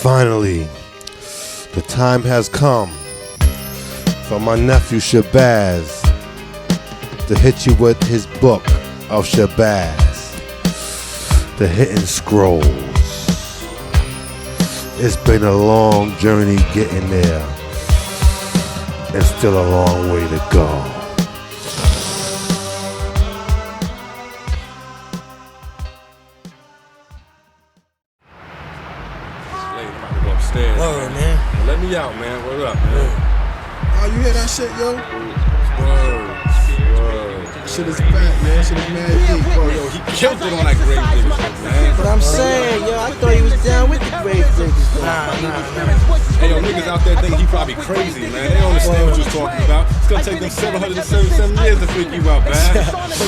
Finally, the time has come for my nephew Shabazz to hit you with his book of Shabazz, the hidden scrolls. It's been a long journey getting there, and still a long way to go. Word, man. Let me out, man. What up, man? Oh, you hear that shit, yo? Word. Shit is fat, man. Shit is mad deep. Bro, yo, he killed it on that Gravediggaz shit, man. But I'm saying, yo, I thought he was down with the Gravediggaz. Nah. Hey, yo, niggas out there thinking he probably crazy, man. They don't understand what you're talking about. It's gonna take them 777 years to freak you out, man.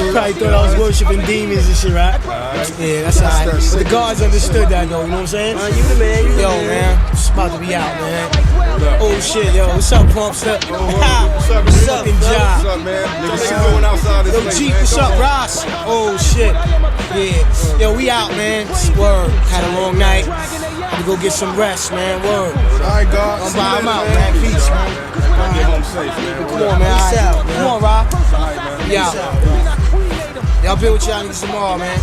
You probably thought I was worshiping demons and shit, right? Yeah, that's alright. But the guards understood that, though, you know what I'm saying? You the man, Yo, man, it's about to be out, man. Oh, shit, yo, what's up, Pumps up? What's up, What's up, What's Job? up, man? Niggas ain't going outside this Yo, place, Jeep, man. what's up, Ross? Oh, shit. Yeah. Yo, we out, man. Word. Had a long night. Had to go get some rest, man. Word. Alright, God. I'm out, man. Peace, man. Get home safe, man. Come on, man. Peace out, man. Come on, Rob. Alright, man. Yeah. Y'all be with y'all niggas tomorrow, man.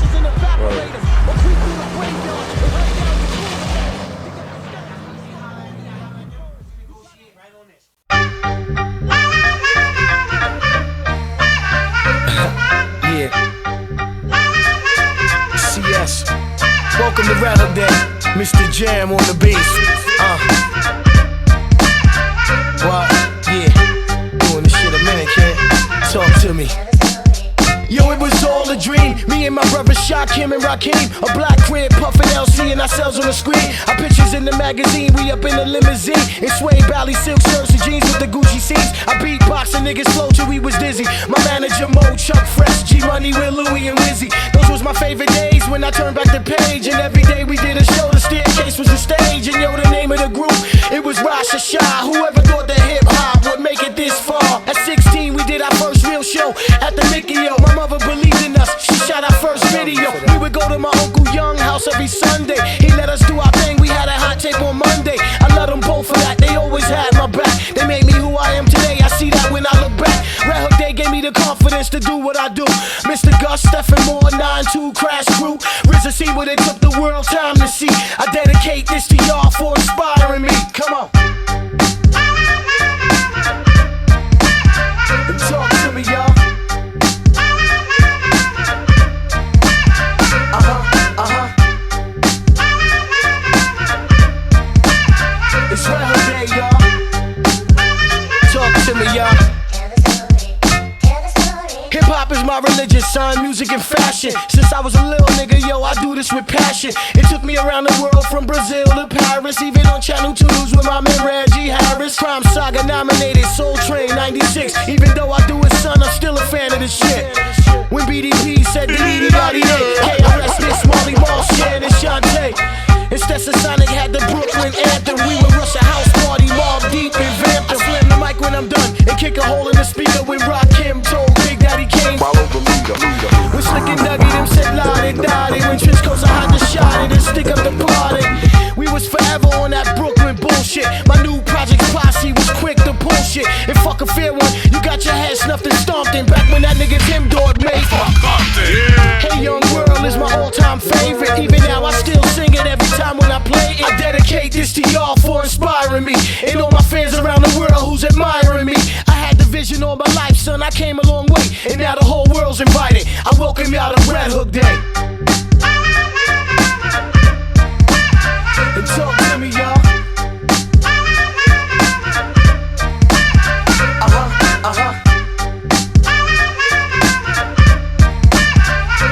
Yeah. CS. Welcome to Rattle Day. Mr. Jam on the beat. What? Yeah. Doing this shit a minute, kid. Talk to me. Yo, it was all a dream. Me and my brother Shakim and Rakim. A black crib, puffin' LC and ourselves on the screen. Our pictures in the magazine, we up in the limousine. In suede bally silk shirts and jeans with the Gucci seats. I beatbox and niggas flow till we was dizzy. My manager Mo, Chuck Fresh, G-Money with Louie and Wizzy. Those was my favorite days when I turned back the page. And every day we did a show, the staircase was the stage. And yo, the name of the group, it was Rasha Shah. Whoever thought that hip-hop would make it this far. At 16, we did our first real show at the Mickey, yo. My mother believed in us, she shot our first video. We would go to my Uncle Young house every Sunday. He let us do our thing, we had a hot tape on Monday. I love them both for that, they always had my back. They made me who I am today, I see that when I look back. Red Hook Day gave me the confidence to do what I do. Mr. Gus, Stephen Moore, 9-2 Crash Crew. RZA see what it took the world time to see. I dedicate this to y'all for inspiring me. Come on. Talk to me, y'all. It's Red Hook Day, y'all. Talk to me, y'all. Hip-hop is my religion, son, music and fashion. Since I was a little nigga, yo, I do this with passion. It took me around the world from Brazil to Paris. Even on Channel 2s with my man Reggie Harris. Crime Saga nominated, Soul Train 96. Even though I do it, son, I'm still a fan of this shit. When BDP said dee-dee-da-dee-day, KRS this, Marley Marl, Shan and Shantae. Instead Sonic had the Brooklyn anthem. We would rush a house party, Mob Deep and vamp them. I slam the mic when I'm done and kick a hole in the speaker when Rakim told Big Daddy Kane. Follow the leader. When Slick and Dougie them said lie, they died. When Trench Coats I had to shot it and stick up the party. We was forever on that Brooklyn bullshit. My new project posse was quick to pull shit. And fuck a fair one, you got your head snuffed and stomped in. Back when that nigga Tim Dog made Hey Young World is my all-time favorite. Even now I still sing it every time when I play it. I dedicate this to y'all for inspiring me. And all my fans around the world who's admiring me. I had the vision all my life, son, I came a long way. And now the whole world's invited. I welcome y'all to Red Hook Day. And talk to me, y'all.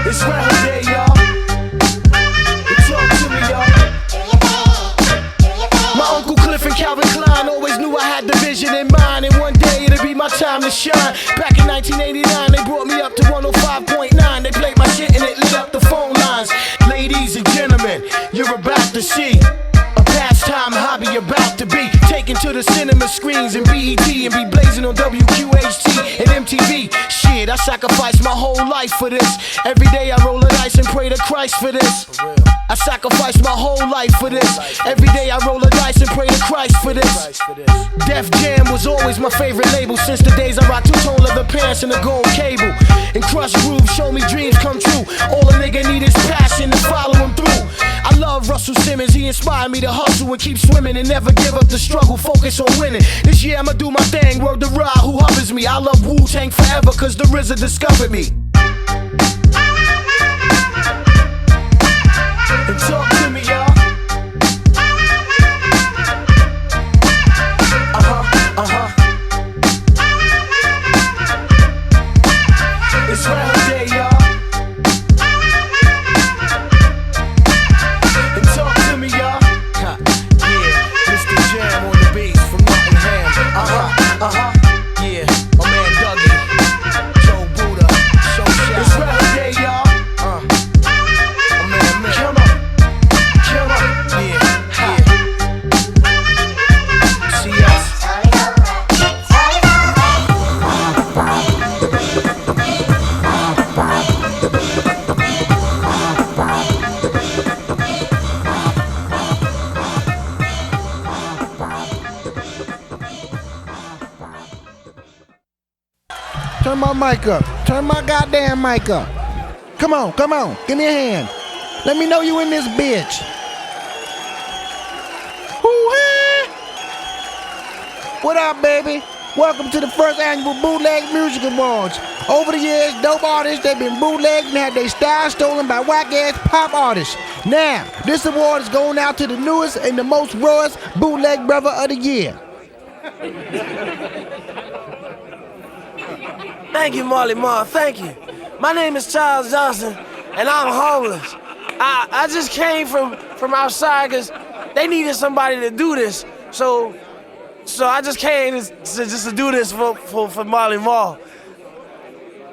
It's Red Hook Day, y'all. And talk to me, y'all. My Uncle Cliff and Calvin Klein always knew I had the vision in mind. And one day it'd be my time to shine. Back in 1989, they brought me up to 105.9. They played my shit and it lit up the phone lines. Ladies and gentlemen, you're about to see a pastime hobby about to be. Take taken to the cinema screens and BET and be blazing on WQHT and MTV. Shit, I sacrificed my whole life for this. Every day I roll the dice and pray to Christ for this. I sacrificed my whole life for this. Every day I roll the dice and pray to Christ for this. Def Jam was always my favorite label since the days I rocked two-tone leather pants and a gold cable. And Crush Groove show me dreams come true. All a nigga need is passion to follow him through. I love Russell Simmons, he inspired me to hustle and keep swimming and never give up the struggle, focus on winning. This year I'ma do my thing, word to Ra who hovers me. I love Wu-Tang forever cause the RZA discovered me. And talk to me, y'all. It's round day, y'all. And talk to me, y'all. Yeah, Mr. Jam on the bass from Nottingham. Yeah, my man Dougie, Joe Buddha, Show Shot. It's round day, y'all. My man, come on, yeah. See us. Turn my mic up. Turn my goddamn mic up. Come on, come on. Give me a hand. Let me know you in this bitch. Hoo-ha! What up, baby? Welcome to the first annual Bootleg Music Awards. Over the years, dope artists, they've been bootlegged and had their style stolen by whack-ass pop artists. Now, this award is going out to the newest and the most rawest bootleg brother of the year. Thank you, Marley Marl, thank you. My name is Charles Johnson, and I'm homeless. I just came from outside because they needed somebody to do this. So I just came to do this for Marley Marl.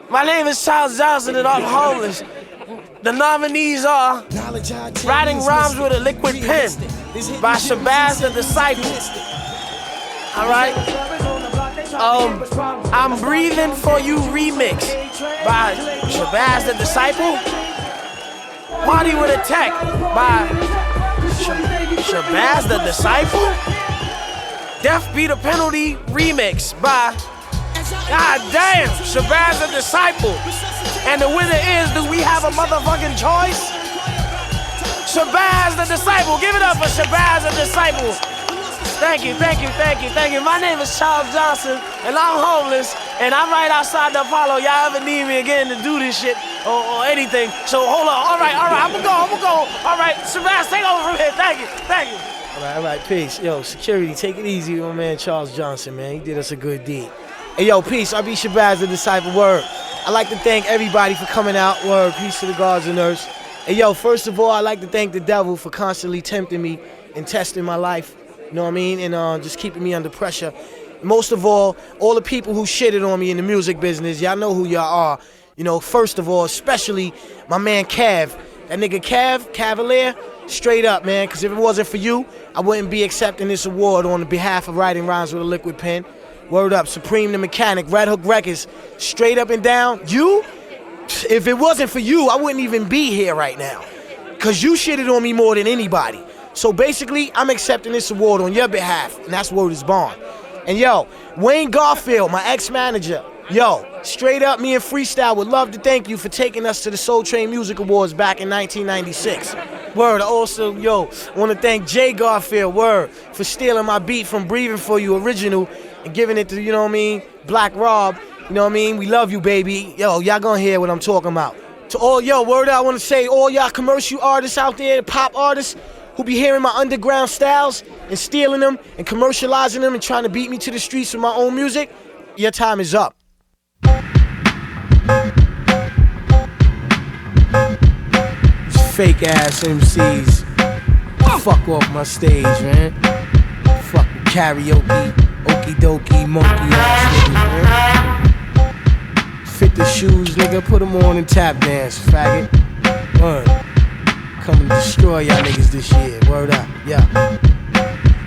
My name is Charles Johnson, and I'm homeless. The nominees are Writing Rhymes with a Liquid Pen by Shabazz the Disciple. All right. I'm Breathing For You remix by Shabazz the Disciple. Party with a Tech by Shabazz the Disciple. Death Be the Penalty remix by, god damn, Shabazz the Disciple. And the winner is, do we have a motherfucking choice? Shabazz the Disciple. Give it up for Shabazz the Disciple. Thank you. My name is Charles Johnson, and I'm homeless, and I'm right outside the Apollo. Y'all ever need me again to do this shit or anything? So hold on. All right. I'ma go. All right, Shabazz, take over from here. Thank you. All right, peace. Yo, security, take it easy with my man Charles Johnson, man. He did us a good deed. Hey, yo, peace. I be Shabazz the Disciple, word. I'd like to thank everybody for coming out, word. Peace to the guards and nurse. Hey, yo, first of all, I'd like to thank the devil for constantly tempting me and testing my life. You know what I mean? And just keeping me under pressure. Most of all the people who shitted on me in the music business, y'all know who y'all are. You know, first of all, especially my man Cav. That nigga Cavalier, straight up, man. Because if it wasn't for you, I wouldn't be accepting this award on behalf of Writing Rhymes with a Liquid Pen. Word up, Supreme the Mechanic, Red Hook Records, straight up and down. You? If it wasn't for you, I wouldn't even be here right now. Because you shitted on me more than anybody. So basically, I'm accepting this award on your behalf, and that's word is bond. And yo, Wayne Garfield, my ex-manager, yo, straight up, me and Freestyle would love to thank you for taking us to the Soul Train Music Awards back in 1996. Word, also, yo, want to thank Jay Garfield, word, for stealing my beat from Breathing For You original and giving it to, you know what I mean, Black Rob, you know what I mean, we love you, baby. Yo, y'all gonna hear what I'm talking about. To all, yo, word, I want to say all y'all commercial artists out there, pop artists, who be hearing my underground styles and stealing them and commercializing them and trying to beat me to the streets with my own music, your time is up. Fake ass MCs, fuck off my stage, man. Fuck karaoke, okie dokie, monkey ass niggas, man. Fit the shoes, nigga, put them on and tap dance, faggot. Come and destroy y'all niggas this year, word up, yeah.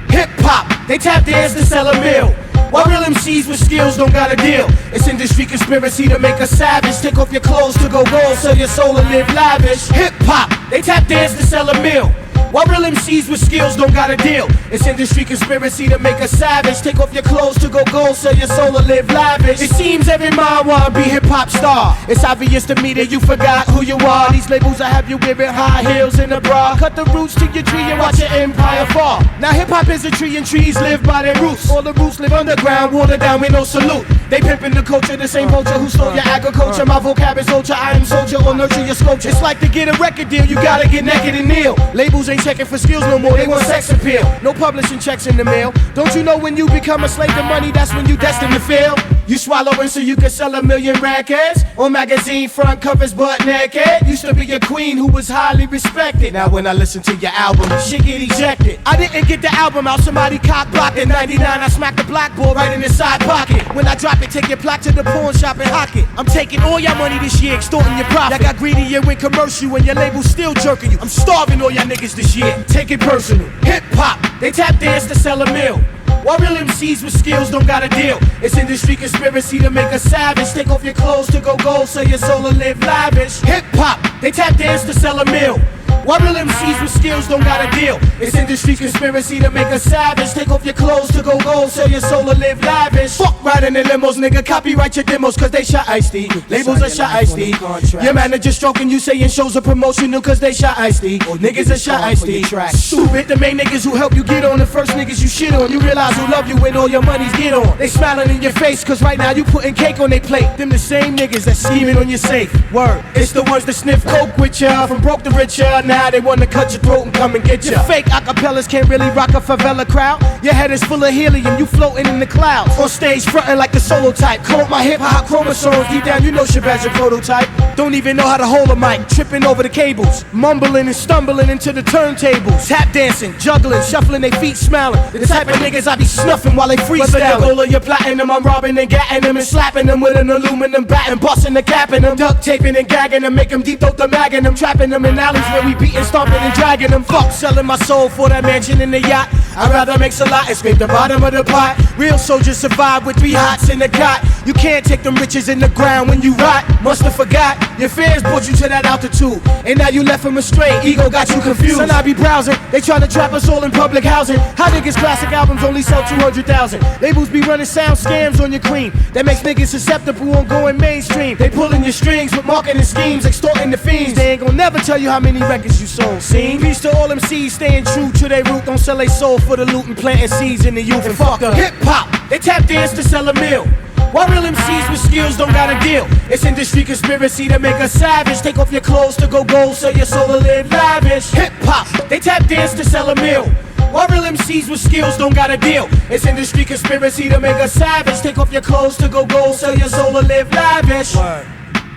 Hip hop, they tap dance to sell a meal. While real MCs with skills don't got a deal. It's industry conspiracy to make us savage. Take off your clothes to go gold, sell your soul and live lavish. Hip hop, they tap dance to sell a meal. While real MCs with skills don't got a deal. It's industry conspiracy to make us savage. Take off your clothes to go gold, sell your soul and live lavish. It seems every man wanna be hip-hop star. It's obvious to me that you forgot who you are. These labels I have you wearing high heels and a bra. Cut the roots to your tree and watch your empire fall. Now hip-hop is a tree and trees live by their roots. All the roots live underground, water down with no salute. They pimpin' the culture, the same vulture who stole your agriculture. My vocab is ultra, I am soldier or nurture your sculpture. It's like to get a record deal, you gotta get naked and kneel. Labels ain't checking for skills no more, they want sex appeal. No publishing checks in the mail. Don't you know when you become a slave to money, that's when you destined to fail? You swallowing so you can sell 1 million records on magazine front covers butt naked. Used to be a queen who was highly respected. Now when I listen to your album, shit get ejected. I didn't get the album out, somebody cock blocked in 99. I smacked the blackboard right in the side pocket. When I drop it, take your plaque to the pawn shop and hock it. I'm taking all your money this year, extorting your profit. I got greedy, you went commercial and your label still jerking you. I'm starving all y'all niggas this year. Take it personal. Hip hop, they tap dance to sell a meal. While real MCs with skills don't got a deal. It's industry conspiracy to make us savage. Take off your clothes to go gold, sell your soul and live lavish. Hip hop, they tap dance to sell a meal. While real MCs with skills don't got a deal. It's industry conspiracy to make us savage. Take off your clothes to go gold, sell your soul and live lavish. Fuck riding in limos, nigga, copyright your demos cause they shot Ice-T. Labels are shot Ice-T. Your manager stroking you saying shows are promotional cause they shot Ice-T. Niggas are shot Ice-T. Stupid, the main niggas who help you get on, the first niggas you shit on. You realize who love you when all your money's get on. They smiling in your face cause right now you putting cake on their plate. Them the same niggas that scheming on your safe. Word, it's the ones that sniff coke with ya. From broke to rich ya, now they wanna cut your throat and come and get ya. Your fake acapellas can't really rock a favela crowd. Your head is full of helium, you floating in the clouds. On stage frontin' like the solo type. Call up my hip hop chromosomes, deep down you know Shabazz your prototype. Don't even know how to hold a mic, tripping over the cables, mumbling and stumbling into the turntables. Tap dancing, juggling, shuffling their feet, smiling. The type of niggas I be snuffing while they freestyling. Whether your goal or you're plotting them, I'm robbing and gatting them and slapping them with an aluminum bat and busting the cap in them, duct taping and gagging them, make them deep throat the mag in them, trapping them in alleys where we beating, stomping and dragging them. Fuck selling my soul for that mansion in the yacht. I'd rather make a lot and scrape the bottom of the pot. Real soldiers survive with 3 hots in the cot. You can't take them riches in the ground when you rot. Musta forgot your fans brought you to that altitude, and now you left them astray. Ego got you confused. Son, I be browsing. They try to trap us all in public housing. How niggas classic albums only sell 200,000? Labels be running sound scams on your cream that makes niggas susceptible on going mainstream. They pulling your strings with marketing schemes, extorting the fiends. They ain't gonna never tell you how many records you sold. Seen? Peace to all them MCs staying true to their root. Don't sell they soul for the loot and planting seeds in the youth. And fuck up. Hip hop, they tap dance to sell a meal. While real MCs with skills don't got a deal. It's industry conspiracy to make us savage. Take off your clothes to go gold, sell your soul and live lavish. Hip hop, they tap dance to sell a meal. While real MCs with skills don't got a deal. It's industry conspiracy to make us savage. Take off your clothes to go gold, sell your soul and live lavish. Word.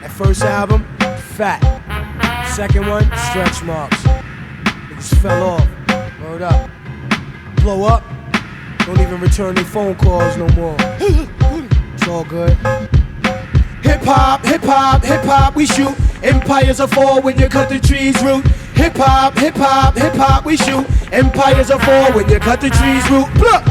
That first album, fat. Second one, stretch marks. Niggas fell off. Word up. Blow up. Don't even return their phone calls no more. It's all good. Hip hop, hip hop, hip hop, we shoot. Empires are fall when you cut the trees root. Hip hop, hip hop, hip hop, we shoot. Empires are fall when you cut the trees root. Blah!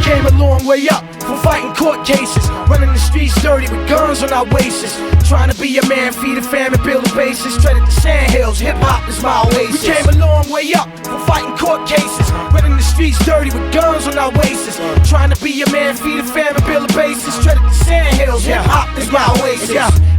Came a long way up from fighting court cases, running the streets dirty with guns on our waists. Trying to be a man, feed a family, build a basis. Treaded the sandhills, hip hop is my oasis. We came a long way up from fighting court cases, running the streets dirty with guns on our waists. Trying to be a man, feed a family, build a basis. Treaded the sandhills, hip hop is my oasis.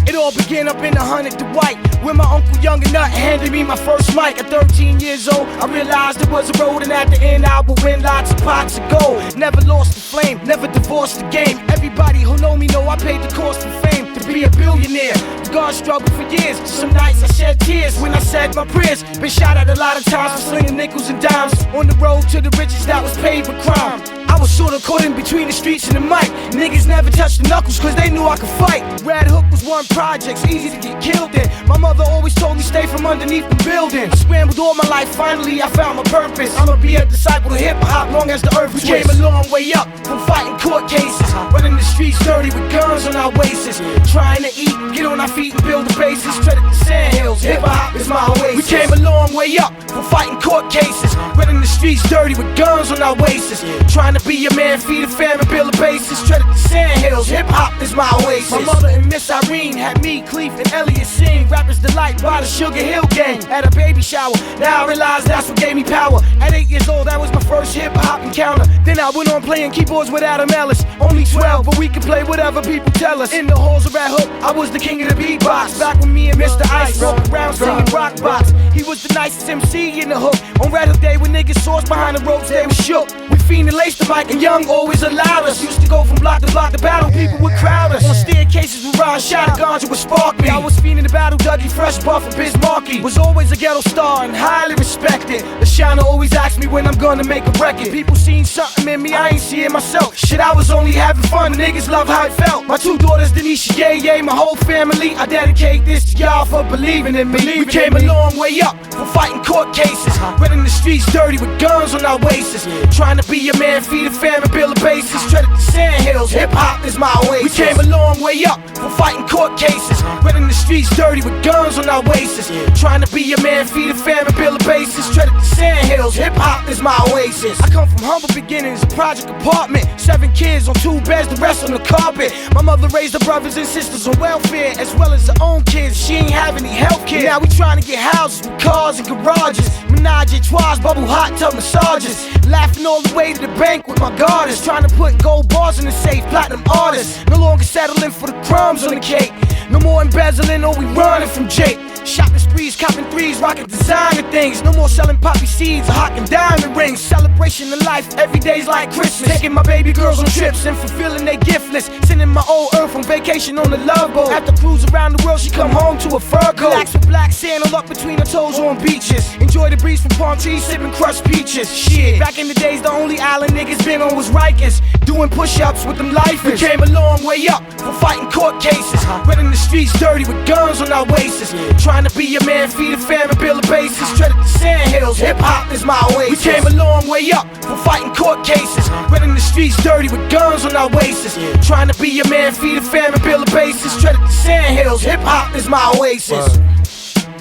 It all began up in the 100 to White, when my uncle Young Anutt handed me my first mic. At 13 years old, I realized there was a road, and at the end I would win lots of pots of gold. Never lost the flame, never divorced the game. Everybody who know me know I paid the cost for fame. To be a billionaire, God struggled for years. Some nights I shed tears when I said my prayers. Been shot at a lot of times for slinging nickels and dimes. On the road to the riches that was paid with crime. I was sorta caught in between the streets and the mic. Niggas never touched the knuckles cause they knew I could fight. Red Hook was one project, easy to get killed in. My mother always told me stay from underneath the building. I scrambled all my life, finally I found my purpose. I'ma be a disciple of hip-hop long as the earth is. We came a long way up from fighting court cases, running the streets dirty with guns on our waists, trying to eat, get on our feet and build the bases. Treaded the sandhills, hip-hop is my oasis. We came a long way up from fighting court cases, running the streets dirty with guns on our waists, trying to be a man, feed a fam and build a bases. Treaded the sandhills, hip-hop is my oasis. My mother and Miss Irene had me, Cleef, and Elliot sing Rappers Delight by the Sugar Hill Gang at a baby shower. Now I realize that's what gave me power. At 8 years old, that was my first hip-hop encounter. Then I went on playing keyboards with Adam Ellis. Only 12, but we can play whatever people tell us. In the halls of Red Hook, I was the king of the beatbox. Back when me and Mr. Ice walked around singing rock box. He was the nicest MC in the hook. On Red Hook Day, when niggas saw us behind the ropes, they was shook. We fiend and laced the mic, and Young always allowed us. Used to go from block to block to battle, people would crowd us. On staircases with Ron, shot a ganja would spark me. I was fiending the battle, Dougie Fresh, Buff, and Biz Markie. Was always a ghetto star and highly respected. The Shiner always asked me when I'm gonna make a record. People seen something in me, I ain't see it myself. Shit, I was only having fun, niggas love how it felt. My 2 daughters, Denisha, Yay, my whole family. I dedicate this to y'all for believing in me. We came a long way up from fighting court cases, running the streets dirty with guns on our waists, trying to be a man, feed a fam and build a bases. Treaded the sandhills, hip-hop is my oasis. We came a long way up from fighting court cases, running the streets dirty with guns on our waists, trying to be a man, feed a fam and build a bases. Treaded the sandhills, hip-hop is my oasis. I come from humble beginnings, a project apartment, 7 kids on 2 beds, the rest on the carpet. My mother raised her brothers and sisters on welfare, as well as her own kids. She ain't have any health care. Now we trying to get houses with cars and garages, menage a trois, bubble hot tub massages, laughing all the way to the bank with my garters, trying to put gold bars in the safe, platinum artists. No longer settling for the crumbs on the cake, no more embezzling or we running from Jake. Shopping sprees, copping 3s, rocking designer things. No more selling poppy seeds or hawking diamond rings. Celebration of life, every day's like Christmas. Taking my baby girls on trips and fulfilling their gift list. Sending my old earth on vacation on the Love Boat. After cruise around the world, she come home to a fur coat. Relax with black sand all up between her toes on beaches. Enjoy the breeze from palm trees, sipping crushed peaches. Shit, back in the days, the only island niggas been on was Rikers, doing push-ups with them lifers. We came a long way up from fighting court cases, running the streets dirty with guns on our waists, trying to be a man, feed a fam and build a bases. Treaded the sandhills, hip-hop is my oasis. We came a long way up from fighting court cases, running the streets dirty with guns on our waists, trying to be a man, feed a fam and build a bases. Treaded the sandhills, hip-hop is my oasis.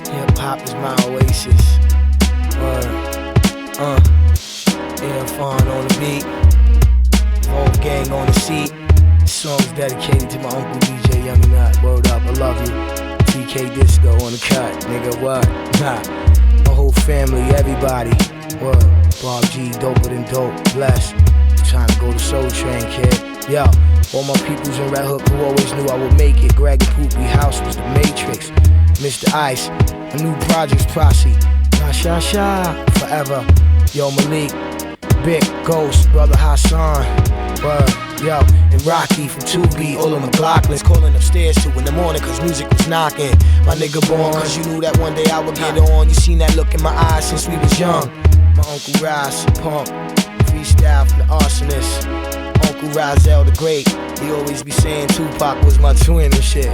Hip-hop is my oasis. Air Fawn on the beat, Wolfgang on the seat. This song's dedicated to my uncle DJ Young Anutt. Word up, I love you. TK Disco on the cut, nigga, what? Nah. My whole family, everybody. What? Bob G, doper than dope, blessed. Trying to go to Soul Train, kid. Yo, all my peoples in Red Hook who always knew I would make it. Greg and Poopy House was the Matrix. Mr. Ice, a new projects posse. Sha, forever. Yo, Malik, Big Ghost, brother Hassan. Word. Yo, and Rocky from 2B, all of my Glocklins calling upstairs 2 in the morning cause music was knocking. My nigga born cause you knew that one day I would get on. You seen that look in my eyes since we was young. My Uncle Raz, pump, Freestyle from the Arsonists. Uncle Razel the Great, he always be saying Tupac was my twin and shit.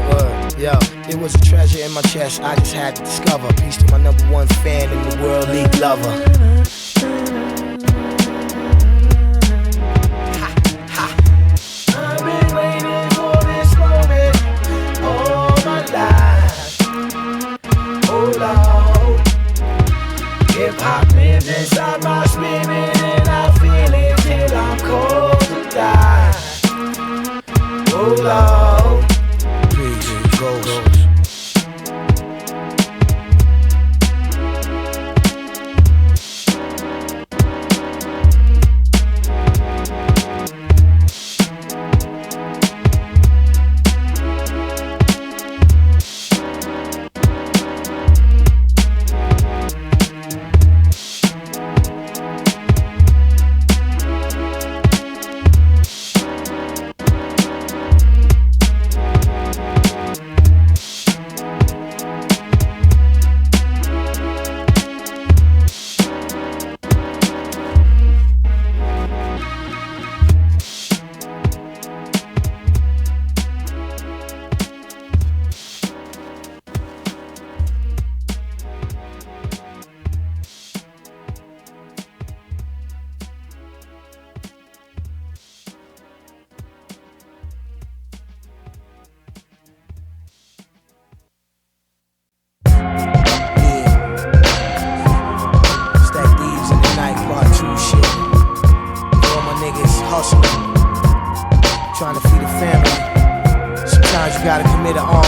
Yo, it was a treasure in my chest I just had to discover. Peace to my #1 fan in the world, Leek Lover. Hip-hop lives inside my spirit and I feel it till I'm cold to die. Oh Lord, Peace, Ghost.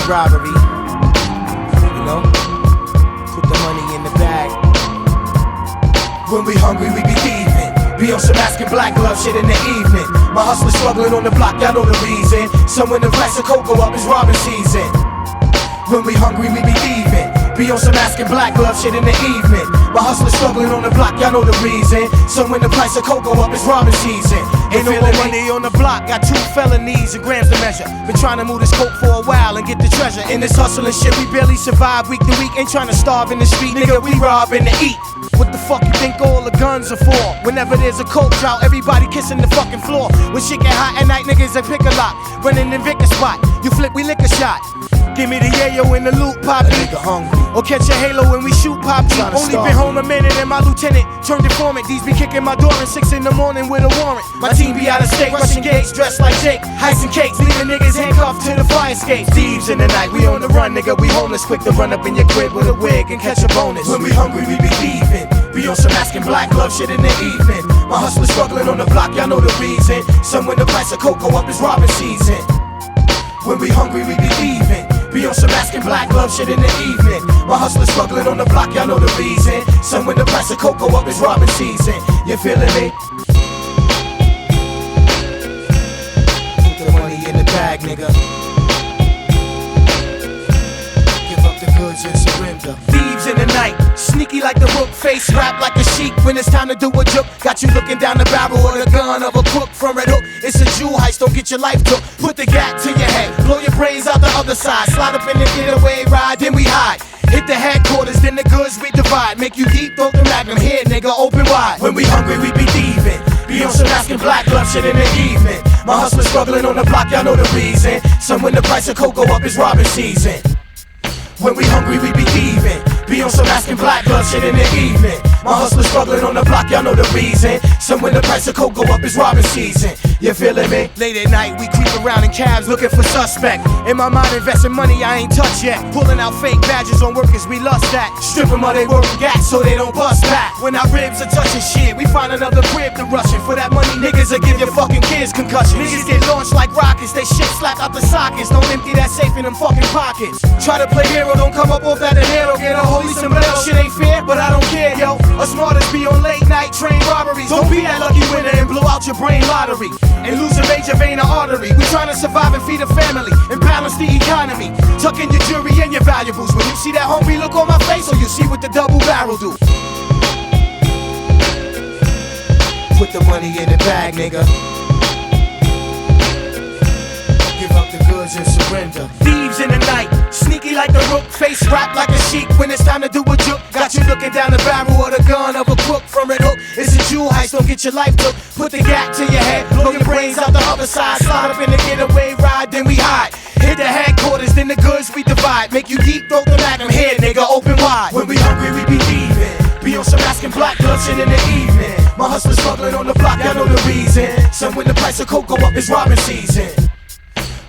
robbery. You know? Put the money in the bag. When we hungry, we be thieving. Be on some asking black glove shit in the evening. My hustler struggling on the block, y'all know the reason. So when the price of coke go up, it's robbing season. When we hungry, we be thieving. Be on some asking black glove shit in the evening. My hustler struggling on the block, y'all know the reason. So when the price of coke go up, it's robbing season. Ain't no more money on the block, got 2 felonies and grams to measure. Been trying to move this coke for a while and get the treasure. In this hustling shit, we barely survive week to week. Ain't trying to starve in the street, nigga, we robbing to eat. What the fuck you think all the guns are for? Whenever there's a coke drought, everybody kissing the fucking floor. When shit get hot at night, niggas they pick a lot. Running in Vicar spot, you flip, we lick a shot. Give me the yayo in the loot, poppy. Nigga hungry. Or catch a halo when we shoot, poppy. Only been home a minute and my lieutenant turned informant. These be kicking my door at 6 in the morning with a warrant. My team be out of state, rushing gates, dressed like Jake. Heist and cakes, leaving niggas handcuffed to the fire escape. Thieves in the night, we on the run, nigga. We homeless, quick to run up in your crib with a wig and catch a bonus. When we hungry, we be thieving. Be on some asking black glove shit in the evening. My hustler struggling on the block, y'all know the reason. Some when the price of coke go up, it's robbing season. When we hungry, we be thieving. Be on some asking black glove shit in the evening. My hustler struggling on the block, y'all know the reason. Some when the price of coke go up, it's robbing season. You feeling me? Put the money in the bag, nigga. Give up the goods and surrender. Thieves in the night, sneaky like the rook, face wrapped like a sheep. When it's time to do a juke, got you looking down the barrel of the gun of a crook from Red Hook. It's a jewel heist, don't get your life took. Put the gat to your head, blow your brains out the other side. Slide up in the getaway ride, then we hide. Hit the headquarters, then the goods we divide. Make you deep, throw the magnum here, nigga, open wide. When we hungry, we be thieving. Be on some asking black glove shit in the evening. My hustler struggling on the block, y'all know the reason. Some when the price of coke go up, it's robbing season. When we hungry, we be thieving. Be on some asking black glove shit in the evening. My hustler struggling on the block, y'all know the reason. Some when the price of coke go up, it's robbing season. You feeling me? Late at night, we creep around in cabs looking for suspect. In my mind, investing money I ain't touched yet. Pulling out fake badges on workers we lust at. Strip them of they working gas so they don't bust back. When our ribs are touching shit, we find another crib to rush in. For that money, niggas will give your fucking kids concussions. Niggas get launched like rockets, they shit slapped out the sockets. Don't empty that safe in them fucking pockets. Try to play hero, don't come up off that dinero. Get a holy sombrero, shit ain't fair, but I don't care, yo. Us smartest be on late night train robberies. Don't be that lucky winner and blow out your brain lottery and lose a major vein or artery. We tryna survive and feed a family and balance the economy. Tuck in your jewelry and your valuables. When you see that hungry look on my face, or you see what the double barrel do. Put the money in the bag, nigga. Give up the goods and surrender. Thieves in the night, sneaky like the rook, face wrapped like a sheep. When it's time to do a juke, got you looking down the barrel of the gun of a crook from Red Hook. It's a jewel heist, don't get your life took. Put the gat to your head, blow your brains out the other side. Slide up in the getaway ride, then we hide. Hit the headquarters, then the goods we divide. Make you deep, throw the magnum here, nigga, open wide. When we hungry, we be thieving. Be on some asking black glove shit in the evening. My hustler struggling on the block, y'all know the reason. Some when the price of coke go up, it's robbing season.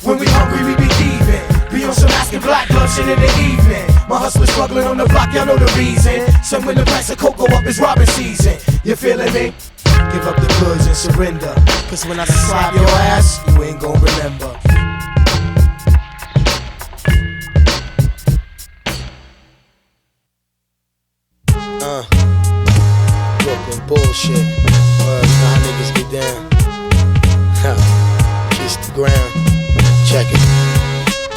When we hungry, we be thieving. Be on some asking black glove shit in the evening. My hustler struggling on the block, y'all know the reason. Some when the price of coke go up, it's robbing season. You feeling me? Give up the goods and surrender. Cause when I slap your ass, you ain't gon' remember. Brooklyn bullshit. How niggas get down. Kiss the ground. Check it.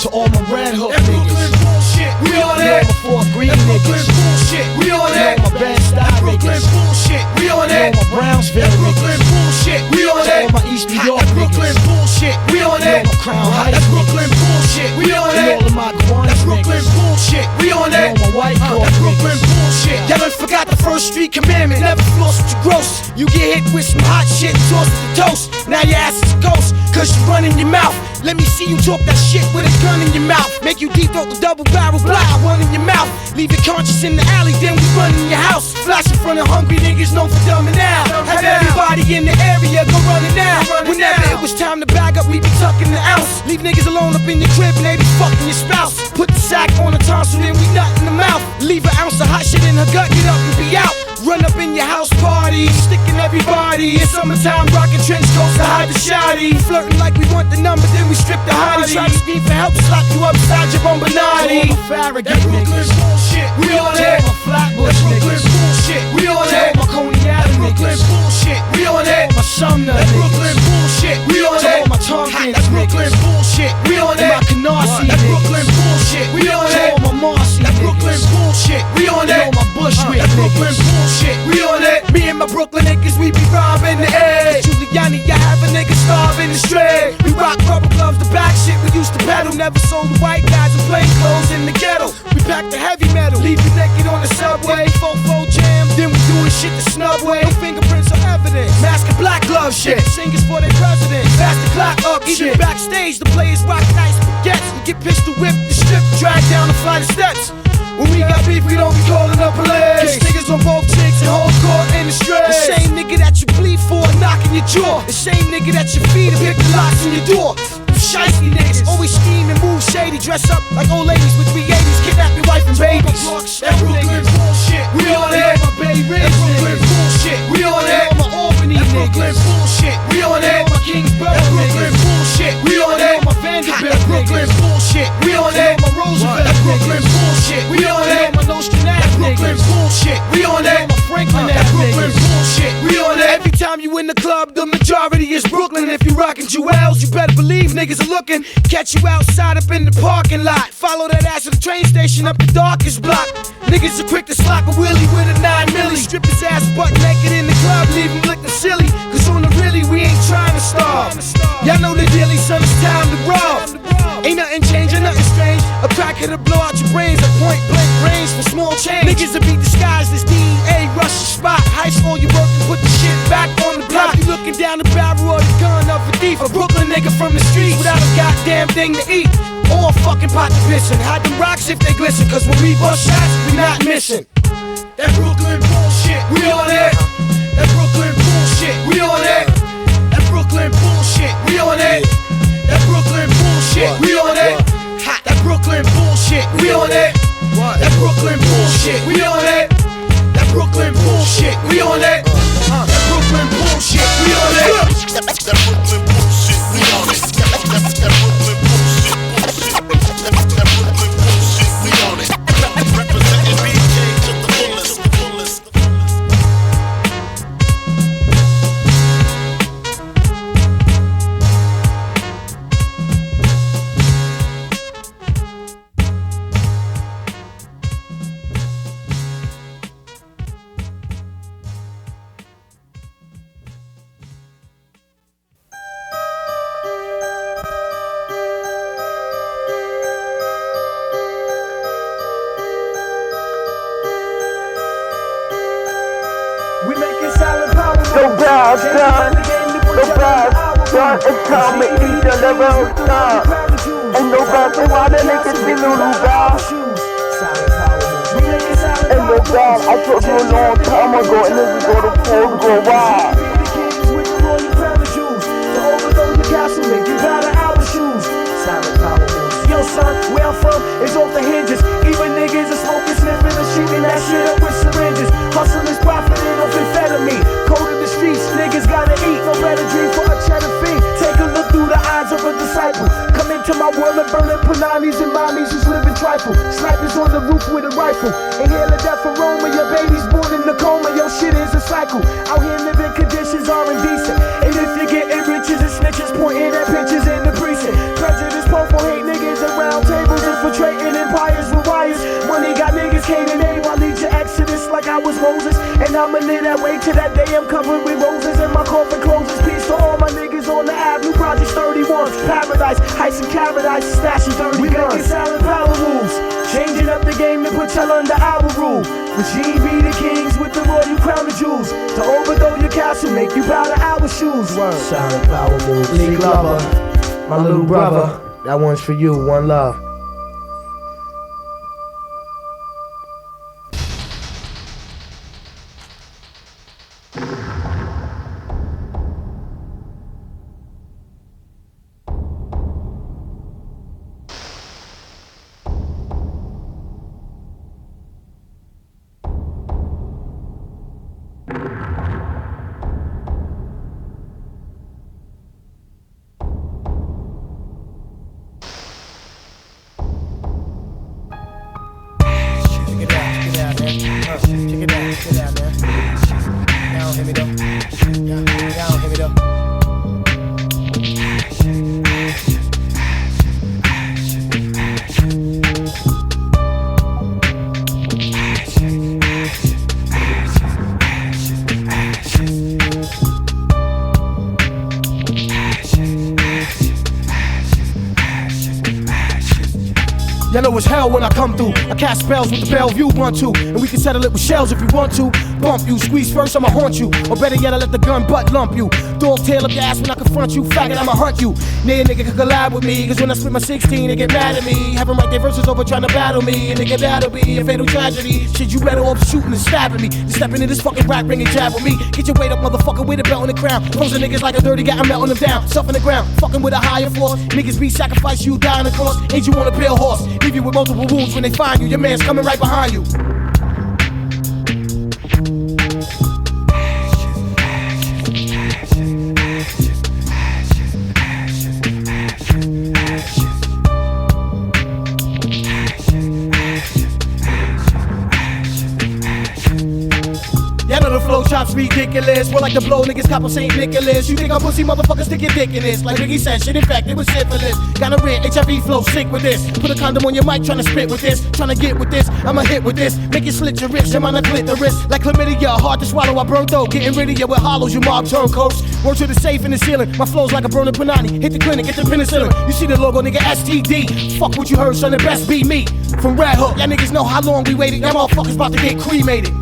To all my red hook niggas, bullshit. We on that. All my 4 green niggas, bullshit. We on that. All my bad style niggas, bullshit. We on that. All my Brownsville niggas, bullshit. We on that. All my East New York niggas, bullshit. We on that. All my Crown Heights Brooklyn bullshit. We on that. All of my Queens Brooklyn bullshit. We on that. All my white girls, Brooklyn bullshit. Y'all done forgot the first street commandment. Never floss with your gross. You get hit with some hot shit, tossed with the toast. Now your ass is a ghost, cause you run in your mouth. Let me see you talk that shit with a gun in your mouth. Make you deep throat the double barrel block, one in your mouth. Leave your conscience in the alley, then we run in your house. Flash in front of hungry niggas known for dumbing out. Have everybody in the area go running out. Whenever it was time to bag up, we be tucking the ounce. Leave niggas alone up in your crib and they be fucking your spouse. Put the sack on the tonsil, then we nut in the mouth. Leave an ounce of hot shit in her gut, get up and be out. Run up in your house party, sticking everybody. In summertime, rocking trench coats to hide the shoddy. Flirting like we want the number, then we strip the hottie. Try to scream for help, slap you upside your Bombinati. That Brooklyn bullshit, we on that. My Flatbush Brooklyn bullshit, we on that. My Coney Island Brooklyn bullshit, we on that. My Sumner that Brooklyn bullshit, we on that. My Tompkins that Brooklyn bullshit, we on that. My Canarsie that Brooklyn bullshit, we on that. My Marcy that Brooklyn bullshit, we on that. My Bushwick that Brooklyn bullshit, we on that. Me and my Brooklyn niggas, we be robbing the egg. Giuliani, I have a nigga starving the stray. We rock rubber gloves, the back shit we used to pedal. Never sold the white guys in plain clothes in the ghetto. We pack the heavy metal, leave you naked on the subway. Fofo jam, then we doing shit the snub way. No fingerprints or evidence, mask and black glove shit. Singers for their president, fast the clock up shit. Even backstage, the players rock nice baguettes. We get pistol whipped, the strip, drag down the flight of steps. When we got beef, we don't be calling up police. Niggas on both chicks and whole court in the straight. The same nigga that you bleed for, knocking your jaw. The same nigga that you feed and pick the locks in your door. Shiesty niggas, always scheme and move shady. Dress up like old ladies with 380s, kidnap your wife and babies. That Brooklyn bullshit, we on that. My Bay Ridge that Brooklyn bullshit, we on that. My Albany that Brooklyn bullshit, we on that. My Kingsborough that Brooklyn bullshit, we on that. My Vanderbilt that Brooklyn bullshit, we on that. My Roosevelt that Brooklyn bullshit, we on that. My Nostradamus that Brooklyn bullshit, we on that. My Franklin that Brooklyn bullshit, we on that. Every time you in the club, the majority is Brooklyn. If you rockin' Jewels, you better believe niggas are looking. Catch you outside up in the parking lot. Follow that ass to the train station up the darkest block. Niggas are quick to slap a wheelie with a 9 milli. Strip his ass butt naked in the club, leave him looking silly. Cause on the really, we ain't trying to starve. Y'all know the daily son, it's time to rob. Ain't nothing changing, nothing strange. A cracker to blow out your brains at point blank range for small change. Niggas will be disguised as DEA, rush the spot. Heist all you work and put the shit back on the block. You looking down the barrel of the gun of a thief. A Brooklyn nigga from the streets without a goddamn thing to eat. All fucking pot to pissin'. Hide them rocks if they glisten. Cause when we bust shots, we not missing. That Brooklyn bullshit, we on that. That Brooklyn bullshit, we on that. That Brooklyn bullshit, we on that. That Brooklyn bullshit, we on that. That Brooklyn bullshit, we on that. That Brooklyn bullshit, we on that. That Brooklyn bullshit, we on that. That Brooklyn bullshit, we on that. That Brooklyn bullshit, we on it. That Brooklyn bullshit, that Brooklyn bullshit, we on it. Representing BK to the fullest. It's time to eat the level stop. Ain't no God, they want to make it be little God. Ain't no God, I told you a long time ago, and then we go to Paul to go wild. Yo son, where I'm from is off the hinges. Even niggas are smoking, sniffing and shooting that shit up with syringes. Hustlers profiting off amphetamine. Cold in the streets, niggas gotta eat. No better dream for a cheddar fee. Take a look through the eyes of a disciple. Come into my world and burning pananis and mommies who's living trifle. Snipers on the roof with a rifle. Inhale the death aroma, your baby's born in a coma. Yo shit is a cycle. Out here living conditions are indecent. And if you're getting riches and snitches pointing at pictures in the precinct. Prejudice, purple hate niggas around tables infiltrating empires with wires. Money got niggas hating aim. I lead your exodus like I was Moses. And I'ma live that way to that day I'm covered with roses. And my coffin closes. Peace to all my niggas on the Avenue. Project 31. Paradise, Heist and Paradise, stashing 30 we guns. Making silent power moves. Changing up the game to put y'all under our rule. Regime be the kings with the royal crown of jewels. To overthrow your castle, make you bow to our shoes. Word. Silent power moves. Leek Lover, my little brother. That one's for you, one love. know it's hell when I come through. I cast spells with the Bellevue 1-2, and we can settle it with shells if you want to. Bump you, squeeze first, I'ma haunt you. Or better yet, I let the gun butt lump you. Dog tail up your ass when I confront you. Faggot, I'ma hunt you. Nay, a nigga can collab with me, cause when I split my 16, they get mad at me. Have them write their verses over trying to battle me, and they get that'll be a fatal tragedy. Shit, you better off shooting and stabbing me. Just stepping in this fucking rap ring and jab with me. Get your weight up, motherfucker, with a belt on the crown. Posing niggas like a dirty guy, I'm melting them down. Stuff in the ground, fucking with a higher force. Niggas be sacrificed, you die on the cross. Ain't you on a pale horse? Leave you with multiple wounds when they find you. Your man's coming right behind you. Chops ridiculous, we're like the blow niggas cop on St. Nicholas. You think I'm pussy motherfuckers stick your dick in this? Like Ricky said, shit infected with syphilis. Got a red HIV flow, sick with this. Put a condom on your mic, tryna spit with this. Tryna get with this, I'ma hit with this. Make you slit your wrist, I'm on a clitoris. Like chlamydia, hard to swallow, I burn dough. Getting rid of you with hollows, you mob turncoats. Word to the safe in the ceiling, my flow's like a burning panani. Hit the clinic, get the penicillin. You see the logo, nigga, STD. Fuck what you heard, son, it best be me. From Red Hook, y'all niggas know how long we waited. Y'all motherfuckers about to get cremated.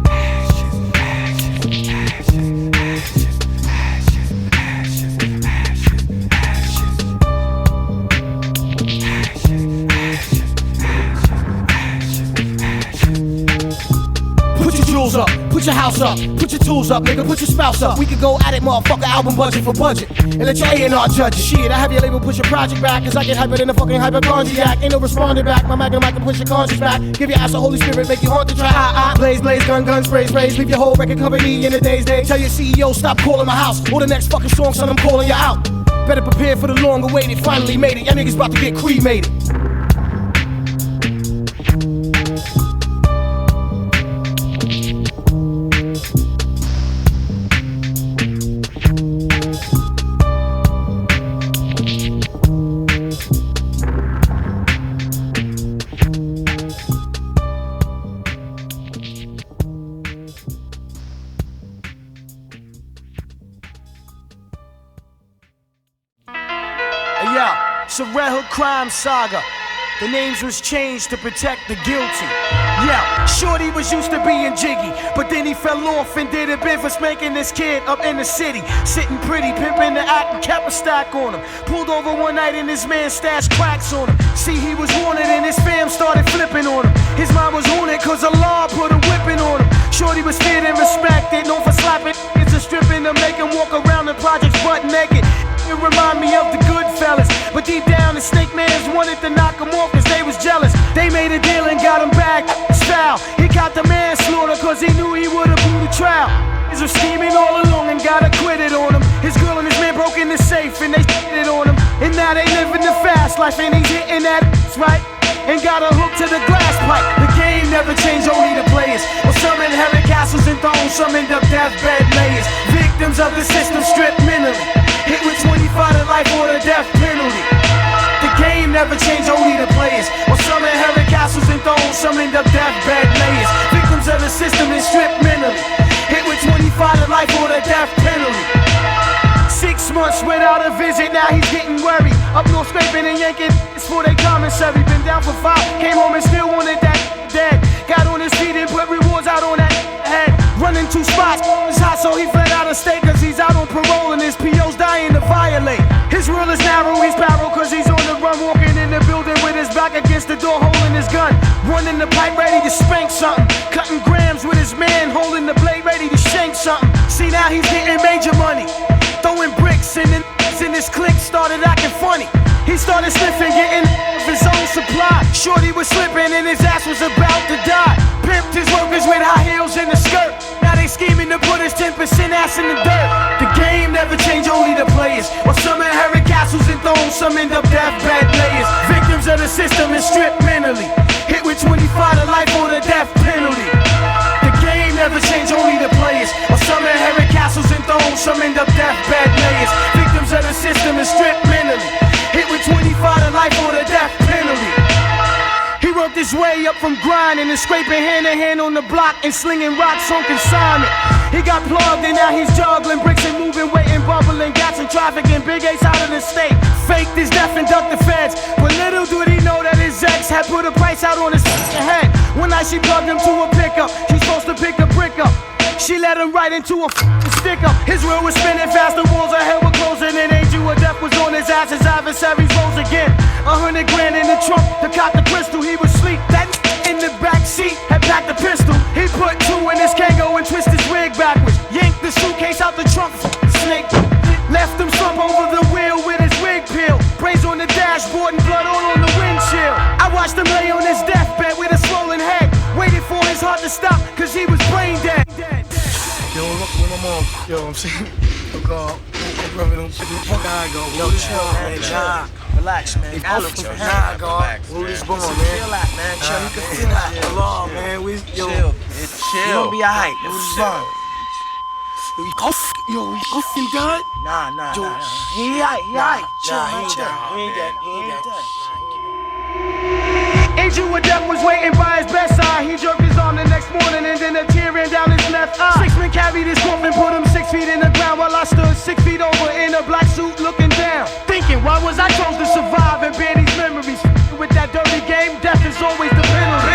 Up, put your house up, put your tools up, nigga, put your spouse up. We could go at it, motherfucker, album budget for budget. And let your A&R judge it. Shit, I have your label push your project back, cause I get hyper than a fucking hypochondriac. Ain't no responding back, my Magnum I can push your conscience back. Give your ass a Holy Spirit, make you haunt the track. Blaze, blaze, gun, sprays, leave your whole record company in a day's day. Tell your CEO, stop calling my house, or the next fucking song, son, I'm calling you out. Better prepare for the long awaited, finally made it. Y'all niggas about to get cremated. It's a Red Hook crime saga. The names was changed to protect the guilty. Yeah, Shorty was used to being jiggy, but then he fell off and did a bid for spanking this kid up in the city. Sitting pretty, pimping the act and kept a stack on him. Pulled over one night and his man stashed cracks on him. See, he was wanted and his fam started flipping on him. His mom was on it cause the law put a whipping on him. Shorty was feared and respected, known for slapping it's a stripping to make him walk around the projects butt naked. It remind me of the Goodfellas, but deep down the snake mans wanted to knock him off cause they was jealous. They made a deal and got him back, foul. He got the manslaughter cause he knew he would've blew the trial. He was scheming all along and got acquitted on him. His girl and his man broke in the safe and they shitted on him. And now they living the fast life and he's hitting that right. And got a hook to the glass pipe. The game never changed, only the players. Well, some inherit castles and thrones, some end up deathbed layers. Victims of the system stripped mentally. Hit with 25 to life or the death penalty. The game never changed, only the players. Well, some inherit castles and thrones, some end up deathbed layers. Victims of the system and stripped mentally. Hit with 25 to life or the death penalty. 6 months without a visit, now he's getting worried. Up north scraping and yanking, it's for their commissary. Been down for 5, came home and still wanted that dead. Got on his feet and put rewards out on that head. Running 2 spots, it's hot so he fled out of state cause he's out on parole and his P.O.'s dying to violate. His rule is narrow, he's parallel cause he's on the run. Walking in the building with his back against the door holding his gun. Running the pipe ready to spank something. Cutting grams with his man holding the blade ready to shank something. See now he's getting major money. Throwing bricks and then in his clique started acting funny. He started sniffing, getting his own supply. Shorty was slipping and his ass was about to die. Pimped his workers with high heels and a skirt. Now they scheming to put his 10% ass in the dirt. The game never changed, only the players. While some inherit castles and thrones, some end up deathbed layers. Victims of the system and stripped mentally. Hit with 25 to life or the death penalty. The game never changed, only the players. While some inherit castles and thrones, some end up deathbed layers. Victims of the system and stripped mentally. Hit with 25 to life or the death penalty. He worked his way up from grinding and scraping hand to hand on the block and slinging rocks on consignment. He got plugged and now he's juggling bricks and moving weight and bubbling gas and traffic and big A's out of the state. Faked his death and ducked the feds, but little did he know that his ex ex had put a price out on his head. One night she plugged him to a pickup. She's supposed to pick a brick up. She let him right into a stick up. His wheel was spinning fast, the walls of hell were closing. An angel of death was on his ass, his adversaries rose again. 100 grand in the trunk to cop the crystal. He was asleep, that in the back seat had packed the pistol. He put 2 in his Kango and twist his wig backwards. Yanked the suitcase out the trunk, snake. Left him slump over the wheel with his wig peeled. Brains on the dashboard and blood all on the windshield. I watched him lay on his deathbed with a swollen head. Waited for his heart to stop, cause he was brain dead. Yo, where my mom? Yo, I'm saying, my brother don't take me. Nah, go. Yo, chill, man. Nah, relax, man. Nah, go. Who this born, man? Chill out, man. Chill. You can feel that. Hello, man. We chill. Chill. You gonna be alright. It was fun. Yo, he done? Nah. He alright. Chill, chill. He ain't dead. Angel of death was waiting by his bedside. He jerked his arm the next morning and then a tear ran down his left eye. 6 men carried his coffin, put him 6 feet in the ground while I stood 6 feet over in a black suit looking down. Thinking, why was I chose to survive and bear these memories? With that dirty game, death is always the penalty.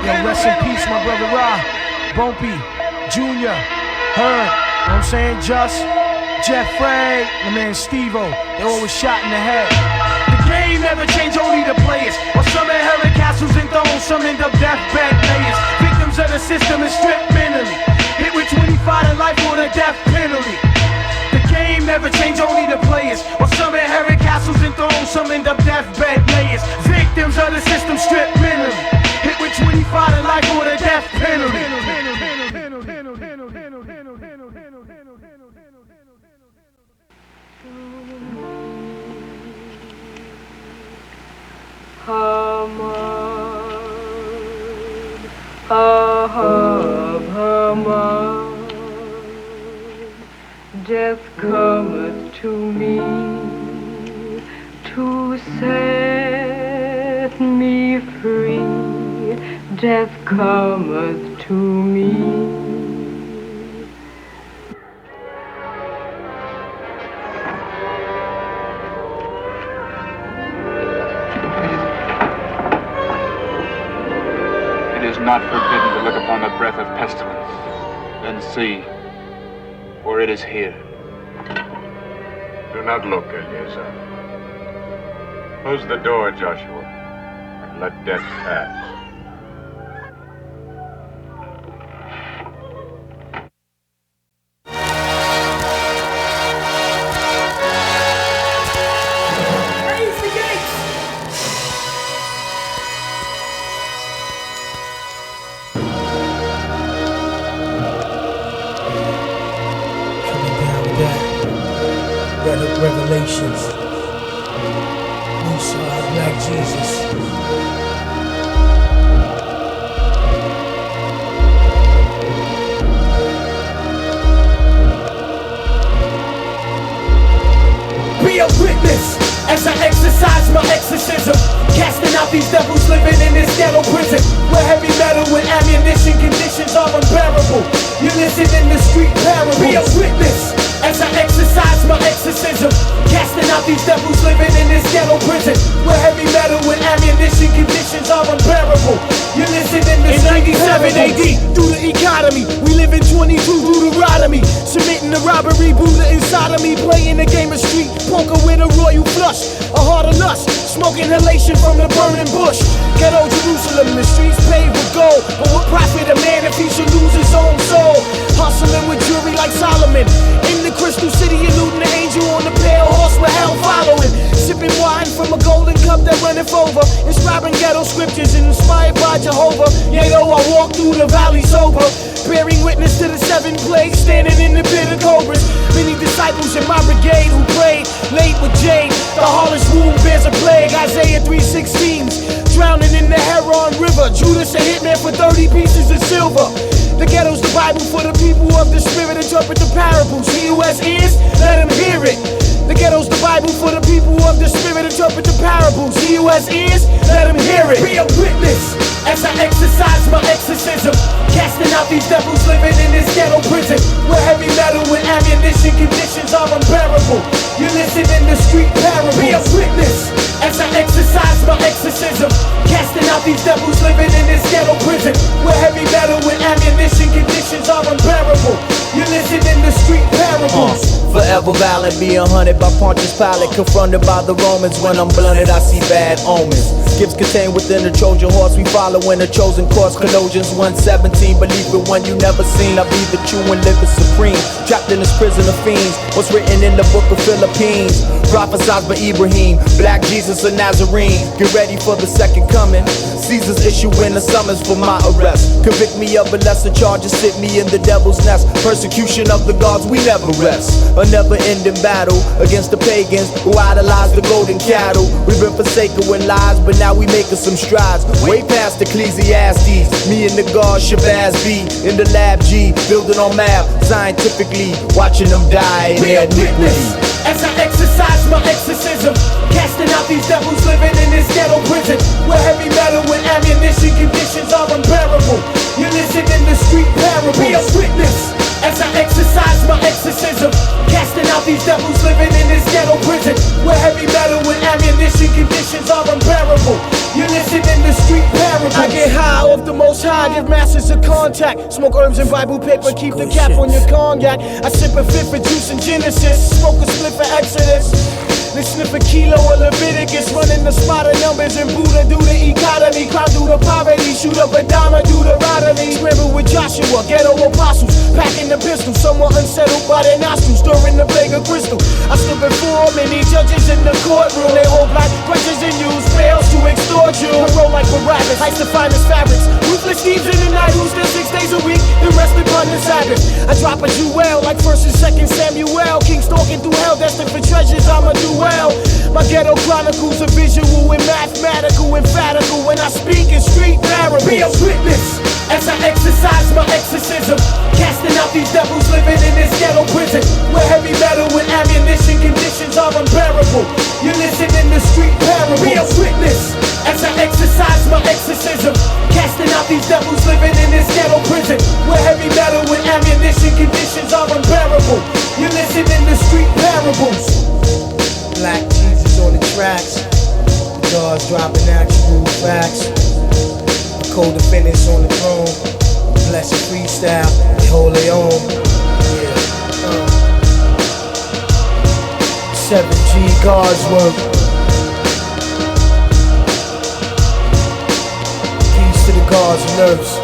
Yo, rest in peace, my brother Rime, Bumpy, Junior, Hearn, you know what I'm saying, Just, Jeff Frey, my man Steve-O, they all was shot in the head. The game never changed, only the players. While some inherit castles and thrones, some end up deathbed players. Victims of the system and stripped mentally. Hit with 25 to life or the death penalty. The game never changed, only the players. While some inherit castles and thrones, some end up deathbed players. Victims of the system stripped mentally. Hit with 25 to life or the death penalty. Death cometh to me to set me free. Death cometh to me. It is not forbidden to look upon the breath of pestilence, then see, for it is here. Do not look, Eliezer. Close the door, Joshua, and let death pass. Revelations. Musa, Black Jesus. Be a witness as I exercise my exorcism, casting out these devils living in this ghetto prison, where heavy metal and ammunition conditions are unbearable. You listen in the street parables. Be a witness as I exercise my exorcism, casting out these devils living in this ghetto prison, where heavy metal and ammunition conditions are unbearable. You listen in the street parables. In 97 AD, through the economy, we live in 22 Deuteronomy, submitting to robbery, Buddha inside of me, playing the game of street poker with a royal flush, a heart of lust, smoke inhalation from the burning bush. Ghetto Jerusalem, the streets paved with gold, but what profit a man if he should lose his own soul? Hustling with jewelry like Solomon, in the crystal city eluding the angel on the pale horse with hell following, sipping wine from a golden cup that runneth over, inspiring ghetto scriptures and inspired by Jehovah. Yeah, though I walk through the valley sober, bearing witness to the 7 plagues, standing in the pit of cobras. Many disciples in my brigade who prayed late with Jade. The harlot's womb bears a plague, Isaiah 3:16. Drowning in the Heron River, Judas a hitman for 30 pieces of silver. The ghetto's the Bible for the people of the spirit, interpret the parables. He who has ears, let him hear it. The ghetto's the Bible for the people of the spirit, interpret the parables. He who has ears, let him hear it. Be a witness as I exercise my exorcism, casting out these devils living in this ghetto prison, where heavy metal and ammunition conditions are unbearable. You listen in the street parables. Be a witness as I exercise my exorcism, never valid. Being hunted by Pontius Pilate, confronted by the Romans. When I'm blunted, I see bad omens. Gifts contained within the Trojan horse. We follow in a chosen course. Colossians 1:17. Believe it when you never seen. I be the true and living supreme. Trapped in this prison of fiends. What's written in the Book of Philippines? Prophesied by Ibrahim. Black Jesus of Nazarene. Get ready for the second coming. Caesar's issuing a summons for my arrest. Convict me of a lesser charges. Sit me in the devil's nest. Persecution of the gods, we never rest. A never-ending battle against the pagans who idolize the golden cattle. We've been forsaken with lies, but now we making some strides. Way past Ecclesiastes. Me and the god Shabazz B. In the lab G. Building on math scientifically. Watching them die in their iniquity. As I exercise my exorcism, casting out these devils living in this ghetto prison, where heavy metal and ammunition conditions are unbearable. You listen in the street parable. Be a witness as I exercise my exorcism, casting out these devils living in this ghetto prison, where heavy metal and ammunition conditions are unbearable. You listen in the street parable. I get high off the most high, give masses a contact. Smoke herbs and Bible paper, keep the cap on your cognac. I sip a fifth for juice and Genesis, smoke a split for Exodus. Then sniff a kilo of Leviticus, running the spot of numbers and Buddha do the economy, crowd do the poverty, shoot up a dime, do the Rodney. Scramble with Joshua, Ghetto Apostles, packing the pistol, somewhat unsettled by their nostrils, stirring the plague of crystal. I stood before many judges in the courtroom, they hold black grudges and use spells to extort you. I roll like Barabbas, Heist the finest fabrics, ruthless thieves in the night who still 6 days a week, then rest upon the Sabbath. I drop a jewel like 1st and 2nd Samuel, king stalking through hell, destined for treasures, I'ma do well. My ghetto chronicles are visual and mathematical, emphatical when I speak in street parables. Be a witness as I exercise my exorcism, casting out these devils living in this ghetto prison, where heavy metal and ammunition conditions are unbearable. You listen in the street parables. Be a witness as I exercise my exorcism, casting out these devils living in this ghetto prison, where heavy metal and ammunition conditions are unbearable. You listen in the street parables. Black Jesus on the tracks, the gods dropping actual facts. The co-defendants on the throne, bless your freestyle, they hold their own. Yeah, 7G God's work. Peace to the gods and earths.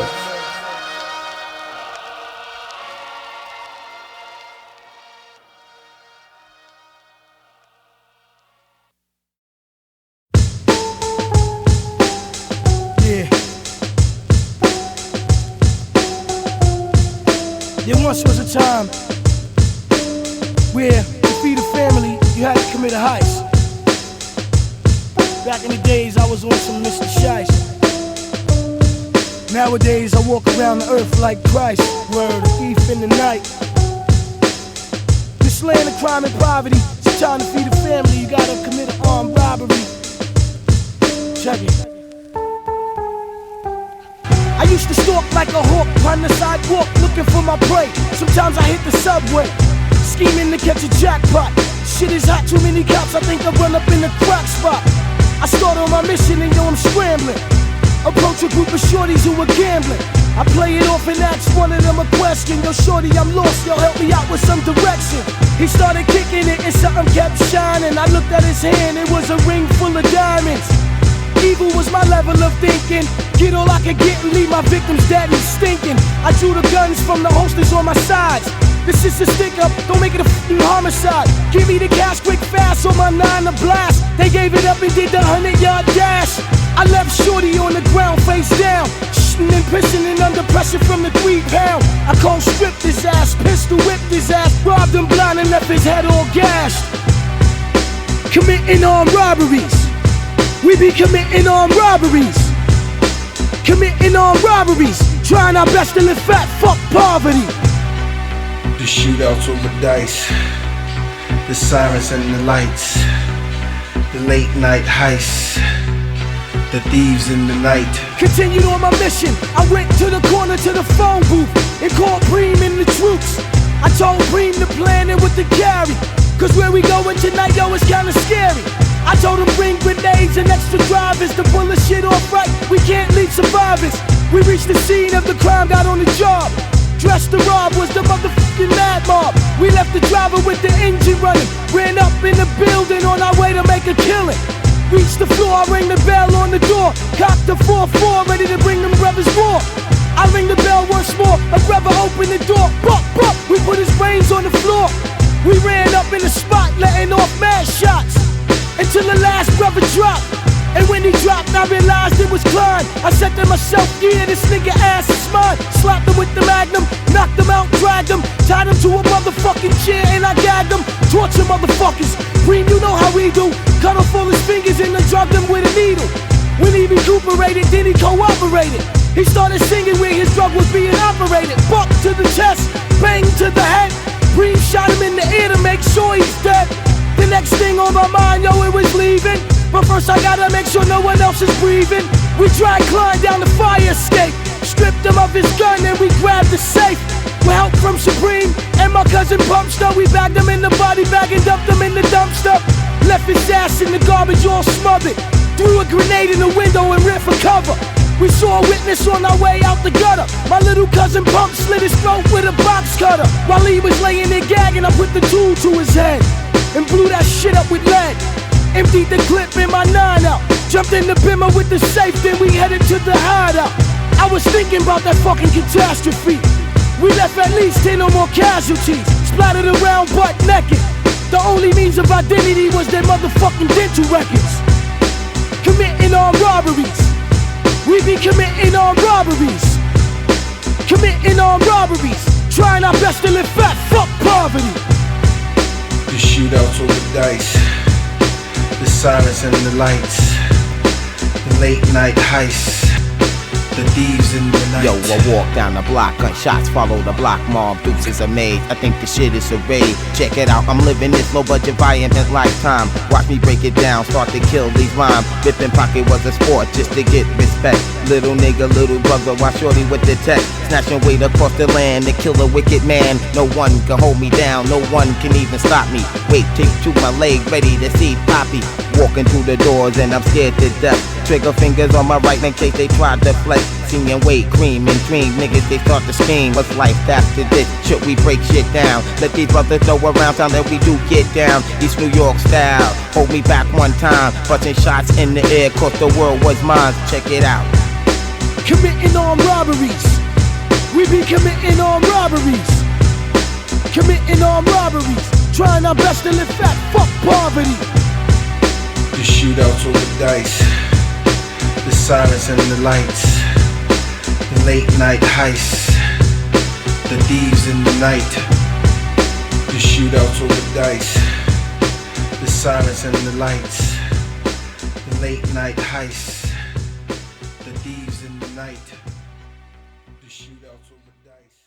There once was a time where to feed a family, you had to commit a heist. Back in the days, I was on some Mr. Shice. Nowadays, I walk around the earth like Christ. Word, a thief in the night. You're slaying the crime and poverty. It's time to feed a family, you gotta commit an armed robbery. Check it. I used to stalk like a hawk on the sidewalk looking for my prey. Sometimes I hit the subway, scheming to catch a jackpot. Shit is hot, too many cops, I think I run up in the crack spot. I start on my mission and yo, I'm scrambling. Approach a group of shorties who are gambling. I play it off and ask one of them a question. Yo, shorty, I'm lost, yo, help me out with some direction. He started kicking it and something kept shining. I looked at his hand, it was a ring full of diamonds. Evil was my level of thinking. Get all I could get and leave my victims dead and stinking. I drew the guns from the holsters on my sides. This is a stick up, don't make it a f***ing homicide. Give me the cash quick fast on my 9 to blast. They gave it up and did the 100-yard dash. I left shorty on the ground face down, shitting and pissing and under pressure from the 3-pound. I cold stripped his ass, pistol whipped his ass, robbed him blind and left his head all gashed. Committing armed robberies. We be committing armed robberies. Committing armed robberies. Trying our best to live fat, fuck poverty. The shootouts on the dice, the sirens and the lights, the late night heists, the thieves in the night. Continued on my mission. I went to the corner to the phone booth and called Rime and the troops. I told Rime the plan and what to carry, cause where we going tonight, yo, it's kinda scary. I told him bring grenades and extra drivers to pull the shit off right. We can't leave survivors. We reached the scene of the crime, got on the job. Dressed to rob was the motherfucking mad mob. We left the driver with the engine running. Ran up in the building on our way to make a killing. Reached the floor, I ring the bell on the door. Cocked the 4-4, ready to bring them brothers war. I ring the bell once more, a brother opened the door. Buck, buck, we put his brains on the floor. We ran up in the spot, letting off mad shots until the last brother dropped. And when he dropped, I realized it was Klein. I said to myself, yeah, this nigga ass is mine. Slapped him with the magnum, knocked him out, dragged him, tied him to a motherfucking chair, and I gagged him. Torture motherfuckers, Rime, you know how we do. Cut off all his fingers and then drugged him with a needle. When he recuperated, then he cooperated. He started singing where his drug was being operated. Buck to the chest, bang to the head. Rime shot him in the ear to make sure he's dead. The next thing on my mind, yo, it was leaving. But first I gotta make sure no one else is breathing. We dragged Klein down the fire escape, stripped him of his gun and we grabbed the safe. With help from Supreme and my cousin Pumpster, we bagged him in the body bag and dumped him in the dumpster. Left his ass in the garbage all smothered. Threw a grenade in the window and ran for cover. We saw a witness on our way out the gutter. My little cousin Pump slit his throat with a box cutter. While he was laying there gagging, I put the tool to his head and blew that shit up with lead. Emptied the clip in my 9 out. Jumped in the bimmer with the safe, then we headed to the hideout. I was thinking about that fucking catastrophe. We left at least 10 or more casualties, splattered around butt naked. The only means of identity was their motherfucking dental records. Committing armed robberies. We be committing armed robberies. Committing armed robberies. Trying our best to live fat, fuck poverty. The shootouts over dice, the sirens and the lights, the late night heists, the thieves in the night. Yo, I walk down the block, gunshots follow the block, mob deuces amazed. I think the shit is a raid. Check it out, I'm living this low budget violent lifetime. Watch me break it down, start to kill these rhymes. Ripping pocket was a sport just to get respect. Little nigga, little brother, watch shorty with the tech. Snatching weight across the land to kill a wicked man. No one can hold me down, no one can even stop me. Weight taped to my leg, ready to see Poppy. Walking through the doors and I'm scared to death. Trigger fingers on my right in case they try to flex. Seeing weight, cream and dream, niggas they start to scheme. What's life after this? Should we break shit down? Let these brothers know around town that we do get down. East New York style, hold me back one time. Busting shots in the air, cause the world was mine. Check it out. Committing armed robberies. We be committing armed robberies. Committing armed robberies. Trying our best to live fat, fuck poverty. The shootouts over dice, the sirens and the lights, the late night heists, the thieves in the night. The shootouts over dice, the sirens and the lights, the late night heists, the thieves in the night. The shootouts over dice.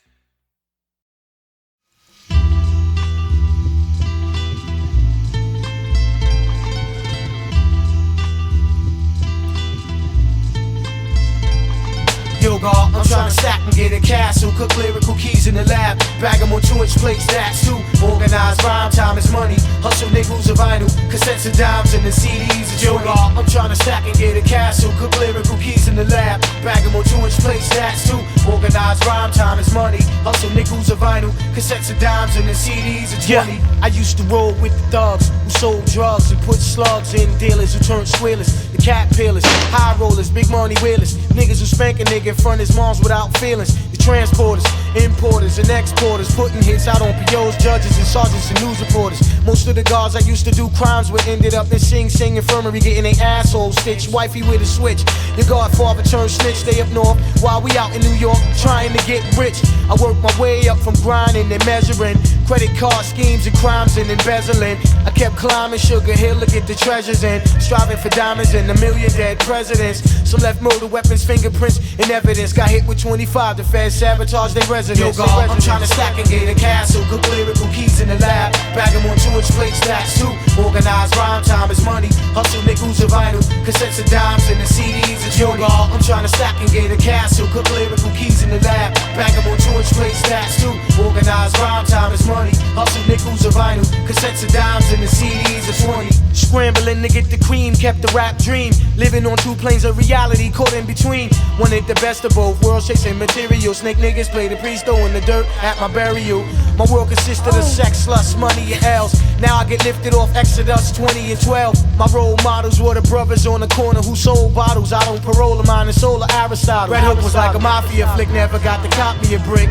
Yo, God, I'm trying to stack and get a castle. Cook lyrical keys in the lab. Bag them on 2-inch plates, that's too. Organized rhyme, time is money. Hustle nickels of vinyl, cassettes and dimes and the CDs. Yo, God, I'm trying to stack and get a castle. Cook lyrical keys in the lab. Bag them on 2-inch plates, that's too. Organized rhyme, time is money. Hustle nickels of vinyl, cassettes and dimes and the CDs of 20. Yeah. I used to roll with the thugs who sold drugs and put slugs in dealers who turned squealers. The cat peelers, high rollers, big money wheelers. Niggas who spank a nigga in front of his moms without feelings. The transporters, importers and exporters, putting hits out on POs, judges and sergeants and news reporters. Most of the guards I used to do crimes with ended up in Sing Sing infirmary getting their assholes stitched. Wifey with a switch. Your godfather turned snitch, stay up north while we out in New York trying to get rich. I worked my way up from grinding and measuring credit card schemes and crimes and embezzling. I kept climbing Sugar Hill to get the treasures in, striving for diamonds and a million dead presidents. Some left murder weapons, fingerprints, and evidence. Got hit with 25, the feds sabotaged their residence. Yo, God, I'm trying to stack and get a castle. Cook lyrical keys in the lab. Bag them on 2-inch plates, that's too. Organized rhyme, time is money. Hustle nickels of vinyl, cassettes and dimes and the CDs of Yo, God, I'm trying to stack and get a castle. Cook lyrical keys in the lab. Bag them on 2-inch plates, that's too. Organized rhyme, time is money. Hustle nickels or vinyl, cassettes of dimes and the CDs of 20. Scrambling to get the cream, kept the rap dream. Living on two planes of reality, caught in between. Wanted the best of both worlds, chasing material. Snake niggas play the priest, throwing the dirt at my burial. My world consisted of sex, lust, money, and L's. Now I get lifted off Exodus 20 and 12. My role models were the brothers on the corner who sold bottles. I don't parole them, mine and soul of Aristotle. Red Hook was like a mafia flick, never got to copy a brick.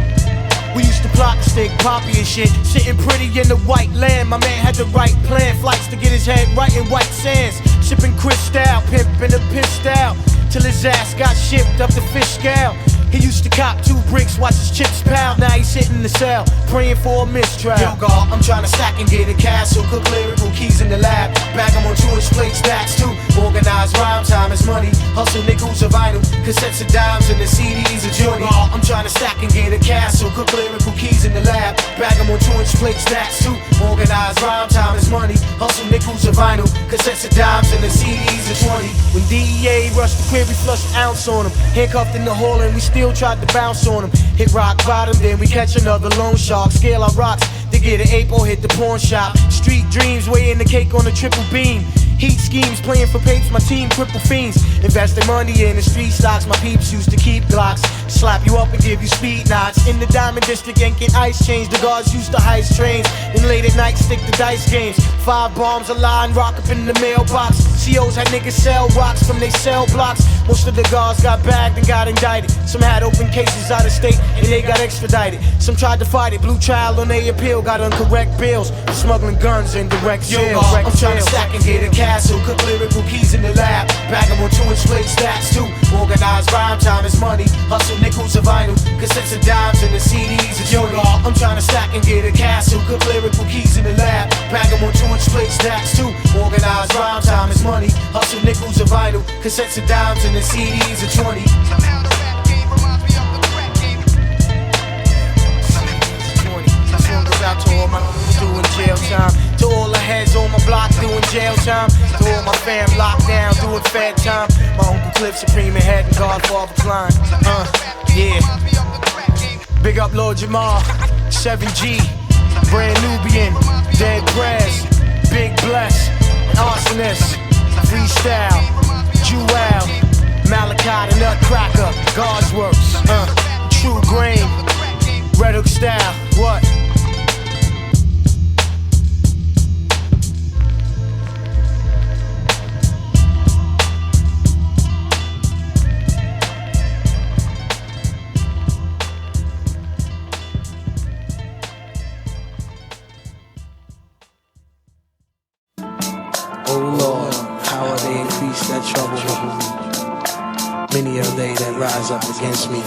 We used to plot to stick poppy and shit. Sitting pretty in the white land. My man had the right plan. Flights to get his head right in white sands. Sipping crystal, pimping a pistol. Till his ass got shipped up the fish scale. He used to cop 2 bricks, watch his chips pound. Now he's sitting in the cell, praying for a mistrial. Yo, God, I'm trying to stack and get a castle. Cook lyrical keys in the lab. Bag them on 2-inch plates, stacks too. Organized rhyme, time is money. Hustle nickels or vinyl, cassettes of dimes and the CDs of journey. I'm trying to stack and get a castle. Cook lyrical keys in the lab. Bag them on 2-inch plates, stacks too. Organized rhyme, time is money. Hustle nickels or vinyl, cassettes of dimes and the CDs of 20. When DEA rushed the crib, we flushed an ounce on him. Handcuffed in the hall and we still tried to bounce on him. Hit rock bottom, then we catch another loan shark. Scale our rocks to get an ape or hit the pawn shop. Street dreams, weighing the cake on a triple beam. Heat schemes, playing for papes, my team cripple fiends. Investing money in the street stocks, my peeps used to keep Glocks. Slap you up and give you speed knots. In the Diamond District, yanking ice chains. The guards used to heist trains. Then late at night, stick to dice games. 5 bombs a line, rock up in the mailbox. COs had niggas sell rocks from they cell blocks. Most of the guards got bagged and got indicted. Some had open cases out of state and they got extradited. Some tried to fight it, blue trial on their appeal. Got incorrect bills, smuggling guns and direct sales. I'm trying to stack and get a castle. Cook lyrical keys in the lab. Bag them on 2-inch plate stacks too. Organized rhyme, time is money. Hustle nickels or vinyl, cassettes of dimes and the CDs of Yo, I'm trying to stack and get a castle. Cook lyrical keys in the lab. Bag them on 2-inch plate stacks too. Organized rhyme, time is money. Hustle nickels or vinyl, cassettes of dimes and the CDs of 20. Somehow the rap game reminds me of the crack game. This one goes out to all my doing jail time. To all the heads on my block doing jail time. To all my fam locked down doing fed time. My Uncle Cliff Supreme and Head and Godfather Klein. Yeah. Big up Lord Jamar, 7G, Brand Nubian, Dead Brass, Big Bless, Arsonists, Freestyle, Jewel, Malachi the Nutcracker, God's Works, True Grain, Red Hook Style, what? Oh Lord, how are they increased that trouble? Many are they that rise up against me.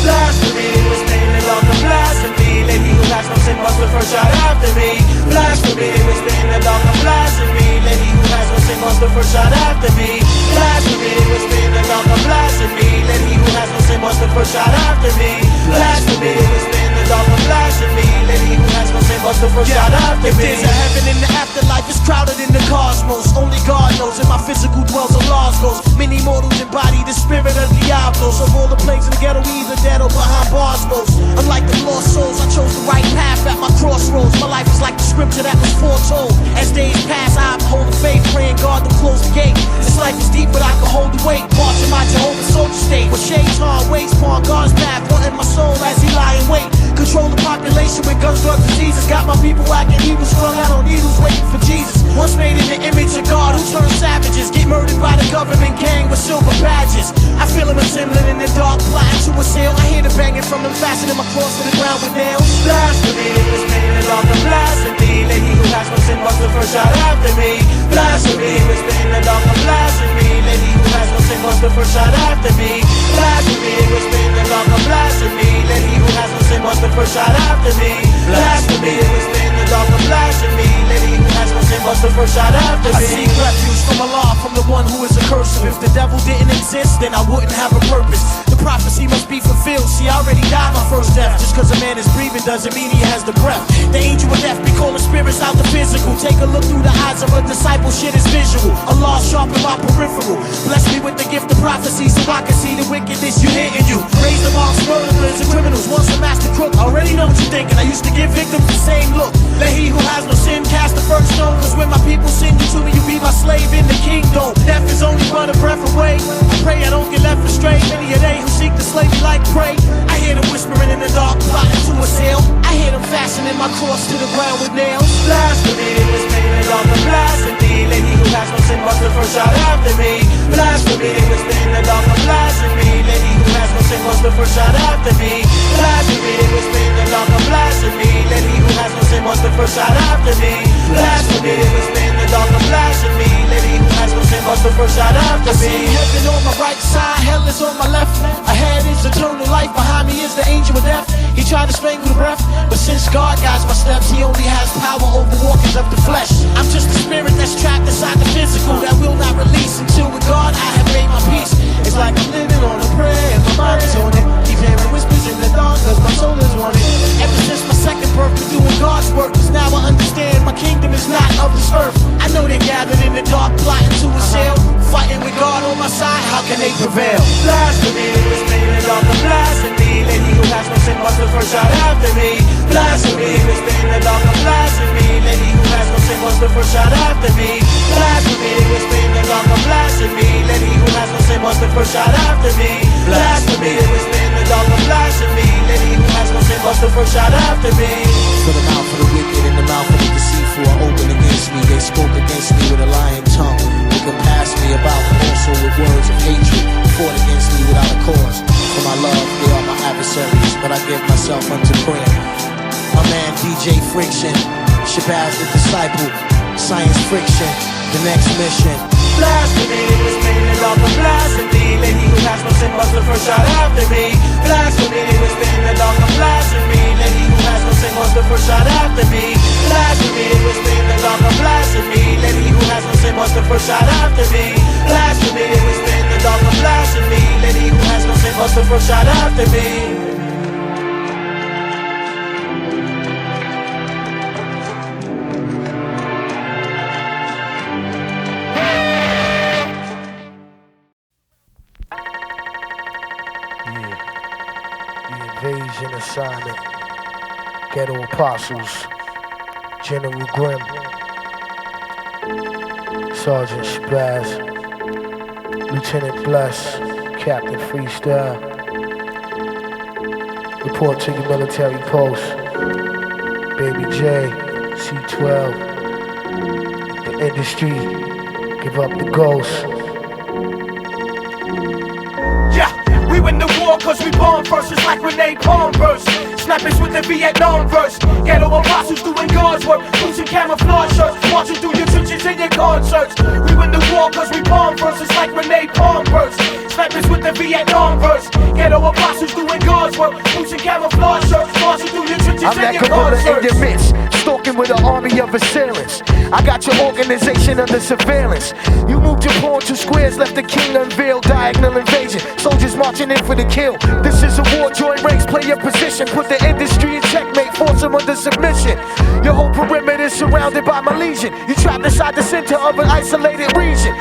Blasphemy was standing on the blasphemy. Let he who has no sin must the first shot after me. Blasphemy was standing on the blasphemy. Let he who has no sin must the first shot after me. Blasphemy was standing on the blasphemy. Let he who has no sin must the first shot after me. Blasphemy was standing on the blasphemy. Let he who has no sin must the first shot after me. If there's a heaven in the afterlife, it's crowded in the cosmos. Only God knows. In my physical dwells a lost ghost. Many mortals embody the spirit of Diablos. Of all the plagues in the ghetto, we either dead or behind bars most. Unlike the lost souls, I chose the right path at my crossroads. My life is like the scripture that was foretold. As days pass, I uphold the faith, praying God to close the gate. This life is deep, but I can hold the weight. Marching my Jehovah soldier state, with shades on, waits upon God's path, wanting my soul as he lie in wait. Control the population with guns, drugs, diseases. Got my people acting evil, strung out on needles, waiting for Jesus. Once made in the image of God, who turned savages, get murdered by the government gang with silver badges. I feel him assembling in the dark, plotting to assail. I hear the banging from them, fastening my cross to the ground with nails. Blasphemy was standing on the blasphemy. Let he who has no sin must the first shot after me. Blasphemy was standing on the blasphemy. Let he who has no sin must the first shot after me. Blasphemy was standing on the blasphemy. Let he who has no sin must the first shot after me. Blasphemy was standing on the blasphemy. Let he who has no sin must the first shot after me. I seek refuge from Allah, from the one who is accursed. If the devil didn't exist, then I wouldn't have a purpose. The prophecy must be fulfilled. See, I already died my first death. Just cause a man is breathing doesn't mean he has the breath. The angel of death be calling spirits out the physical. Take a look through the eyes of a disciple, shit is visual. Allah sharpen my peripheral. Bless me with the gift of prophecy so I can see the wickedness you hitting you. Raised amongst murderers and criminals, once a master crook. I already know what you're thinking. I used to give victims the same look. Let he who has no sin cast the first stone. Cause when my people send you to me, you be my slave in the kingdom. Death is only but a breath away. I pray I don't get left astray. Many of they who seek to slay me like prey. I hear them whispering in the dark, plotting to assail. I hear them fastening my cross to the ground with nails. Blasphemy, it was painted on the blasphemy. Let he who has no sin bust the first shot after me. Blasphemy, it was painted on the blasphemy. Let he who has no sin bust the first shot after me. Blasphemy, it was painted on the blasphemy. Let he who has no sin bust the first shot after me. Blasphemy, it was painted on the blasphemy. Let he who has no sin bust the first shot after me. Heaven on my right side, hell is on my left. Ahead is eternal life, behind me is the angel of death. He tried to strangle the breath, but since God guides my steps, he only has power over walkers of the flesh. I'm just a spirit that's trapped inside the physical that will not release until with God I have made my peace. It's like I'm living on a prayer and my mind is on it. Keep hearing whispers in the dark cause my soul is wanted. Ever since my second birth, been doing God's work, cause now I understand my kingdom is not of this earth. I know they gathered in the dark, plotting to assail. Fighting with God on my side, how can they prevail? Blasphemy, it was painted on the blasphemy. Let he who has no sin bust the first shot after me. Blasphemy, it was painted on the blasphemy. Let he who has no sin bust the first shot after me. Blasphemy, it was painted on the blasphemy. Let he who has no sin bust the first shot after me. Blasphemy, it was painted on the blasphemy. Let he who has no sin bust the first shot after me. For the mouth of the wicked and the mouth of the deceitful are open against me. They spoke against me with a lying tongue. They compassed me about also with words of hatred, fought against me without a cause. For my love, they are my adversaries, but I give myself unto prayer. My man DJ Friction, Shabazz the Disciple, Science Friction, the next mission. Blasphemy, it was painted on the blasphemy. Let he who has no sin bust the first shot after me. Blasphemy, it was painted on the blasphemy. Let he who has no sin bust the first shot after me. Blasphemy, it was painted on the blasphemy. Let he who has no sin bust the first shot after me. Blasphemy, it was painted on the blasphemy. Let he who has no sin bust the first shot after me. Invasion assignment, Ghetto Apostles, General Grimm, Sergeant Shabazz, Lieutenant Bless, Captain Freestyle. Report to your military post. Baby J, C12. The industry, give up the ghost. We win the war cause we born first, it's like Renee Palm verse. Snappers with the Vietnam verse. Ghetto Apostles doing God's work. Boots and camouflage shirts, marching through your churches and your concerts. We win the war cause we born first, it's like Renee Palm verse. Snappers with the Vietnam verse. Ghetto Apostles doing God's work. Boots and camouflage shirts, marching through your churches and your concerts. I'm that gorilla in your midst, stalking with an army of assailants. I got your organization under surveillance. You moved your pawn 2 squares, left the king unveiled. Diagonal invasion, soldiers marching in for the kill. This is a war, join ranks, play your position. Put the industry in checkmate, force them under submission. Your whole perimeter is surrounded by my legion. You trapped inside the center of an isolated region.